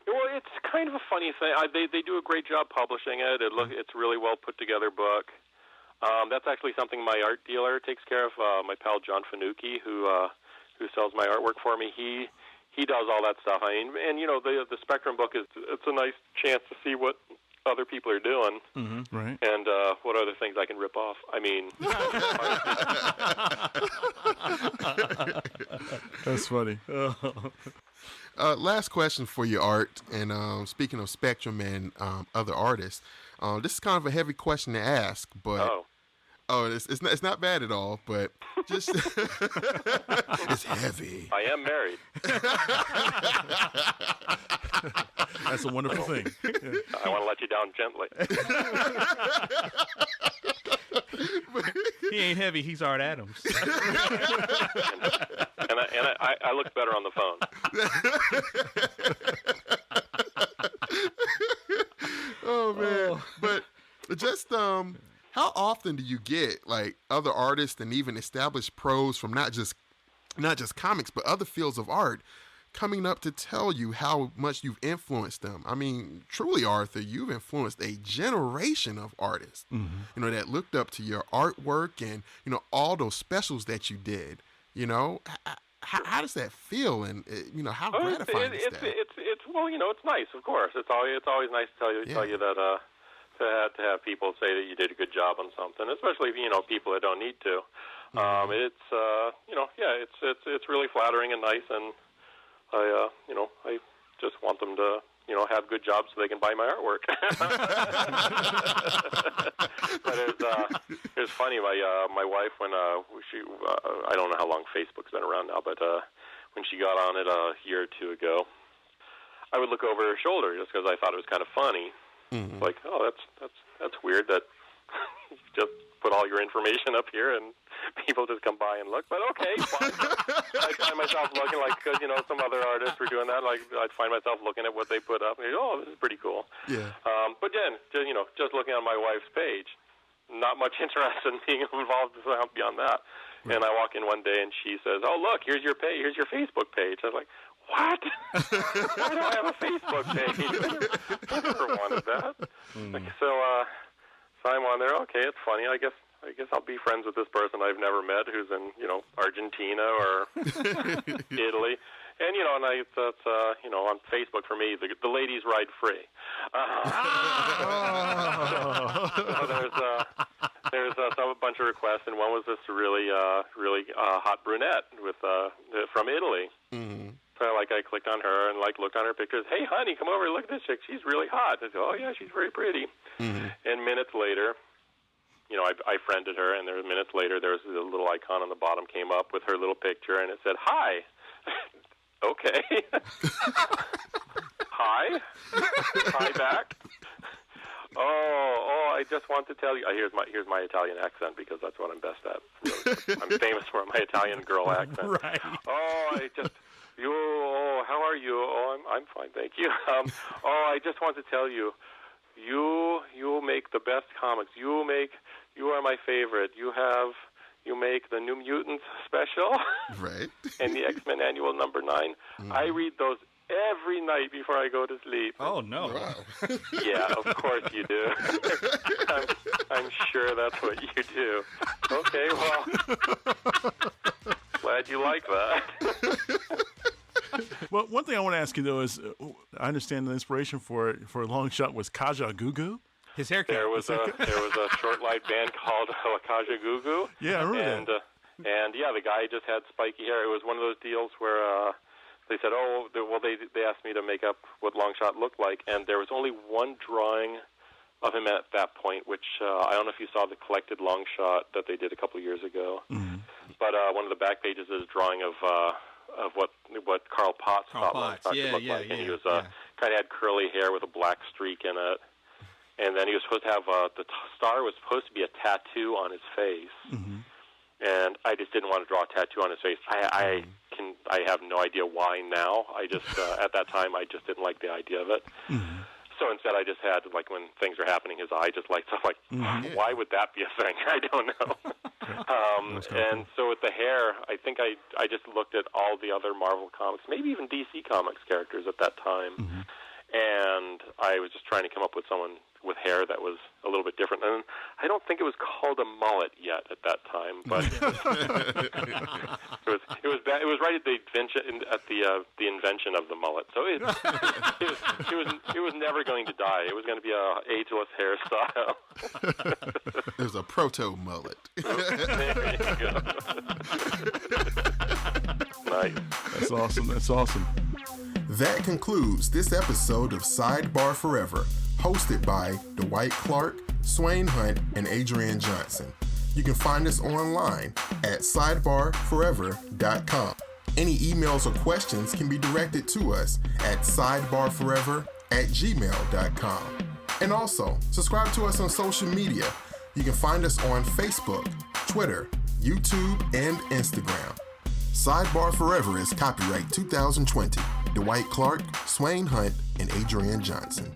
Speaker 5: Well, it's kind of a funny thing. They do a great job publishing it. It's a really well put together book. That's actually something my art dealer takes care of. My pal John Fanucchi, who sells my artwork for me. He does all that stuff. I mean, and the Spectrum book it's a nice chance to see what other people are doing,
Speaker 3: right?
Speaker 5: And what other things I can rip off. I mean,
Speaker 3: that's funny.
Speaker 1: Last question for you, Art. And speaking of Spectrum and other artists, this is kind of a heavy question to ask, but it's not bad at all. But just it's heavy.
Speaker 5: I am married.
Speaker 3: That's a wonderful thing.
Speaker 5: I want to let you down gently.
Speaker 2: He ain't heavy. He's Art Adams.
Speaker 5: and I look better on the phone.
Speaker 1: Oh man! But just how often do you get like other artists and even established pros from not just comics but other fields of art coming up to tell you how much you've influenced them? I mean, truly, Arthur, you've influenced a generation of artists, that looked up to your artwork and, all those specials that you did. How does that feel? And, how gratifying is that?
Speaker 5: It's nice, of course. It's always nice to tell you that, to have people say that you did a good job on something, especially, people that don't need to. It's really flattering and nice, and I just want them to, have good jobs so they can buy my artwork. But it's funny. My wife, when she, I don't know how long Facebook's been around now, but when she got on it a year or two ago, I would look over her shoulder just because I thought it was kind of funny. Like, oh, that's weird that you just put all your information up here and people just come by and look. But okay, fine. I find myself looking because some other artists were doing that. Like I'd find myself looking at what they put up and oh, this is pretty cool.
Speaker 1: Yeah.
Speaker 5: But then just looking on my wife's page, not much interest in being involved beyond that. Right. And I walk in one day and she says, "Oh, look, here's your page. Here's your Facebook page." I was like, "What? Why do I have a Facebook page? I never wanted that." So I'm on there. Okay, it's funny. I guess I'll be friends with this person I've never met who's in Argentina or Italy, and that's on Facebook for me the ladies ride free. So there's a bunch of requests, and one was this really hot brunette from Italy. So I clicked on her and looked on her pictures. Hey, honey, come over and look at this chick. She's really hot. I said, oh yeah, she's very pretty. And minutes later, I friended her, and minutes later there was a little icon on the bottom came up with her little picture, and it said hi. Okay. Hi back. Oh, I just want to tell you. Here's my Italian accent because that's what I'm best at. I'm famous for my Italian girl accent.
Speaker 2: Right.
Speaker 5: How are you? Oh, I'm fine, thank you. I just want to tell you, you make the best comics. You are my favorite. You make the New Mutants Special,
Speaker 1: right?
Speaker 5: And the X-Men Annual number 9. I read those every night before I go to sleep.
Speaker 2: Oh no!
Speaker 1: Wow.
Speaker 5: Yeah, of course you do. I'm sure that's what you do. Okay, well, glad you like that.
Speaker 3: Well, one thing I want to ask you though is, I understand the inspiration for Longshot was Kaja Gugu.
Speaker 2: His haircut.
Speaker 5: There was a short-lived band called Kaja Gugu.
Speaker 3: Yeah, I remember that.
Speaker 5: And yeah, the guy just had spiky hair. It was one of those deals where they said, they asked me to make up what Longshot looked like, and there was only one drawing of him at that point, which I don't know if you saw the collected Longshot that they did a couple of years ago. But one of the back pages is a drawing of what Carl Potts thought Longshot could look like, and he was kind of had curly hair with a black streak in it. And then he was supposed to have the star was supposed to be a tattoo on his face, and I just didn't want to draw a tattoo on his face. I have no idea why now. I just at that time I just didn't like the idea of it. So instead I just had when things are happening, his eye just lights up. Why would that be a thing? I don't know. And so with the hair, I think I just looked at all the other Marvel comics, maybe even DC Comics characters at that time, and I was just trying to come up with someone with hair that was a little bit different. And I don't think it was called a mullet yet at that time, but it was right at the invention of the mullet. So it was never going to die. It was going to be a ageless hairstyle.
Speaker 1: It was a proto mullet.
Speaker 5: There you go. Nice.
Speaker 3: That's awesome. That's awesome.
Speaker 1: That concludes this episode of Sidebar Forever, hosted by Dwight Clark, Swain Hunt, and Adrian Johnson. You can find us online at sidebarforever.com. Any emails or questions can be directed to us at sidebarforever@gmail.com. And also, subscribe to us on social media. You can find us on Facebook, Twitter, YouTube, and Instagram. Sidebar Forever is copyright 2020. Dwight Clark, Swain Hunt, and Adrian Johnson.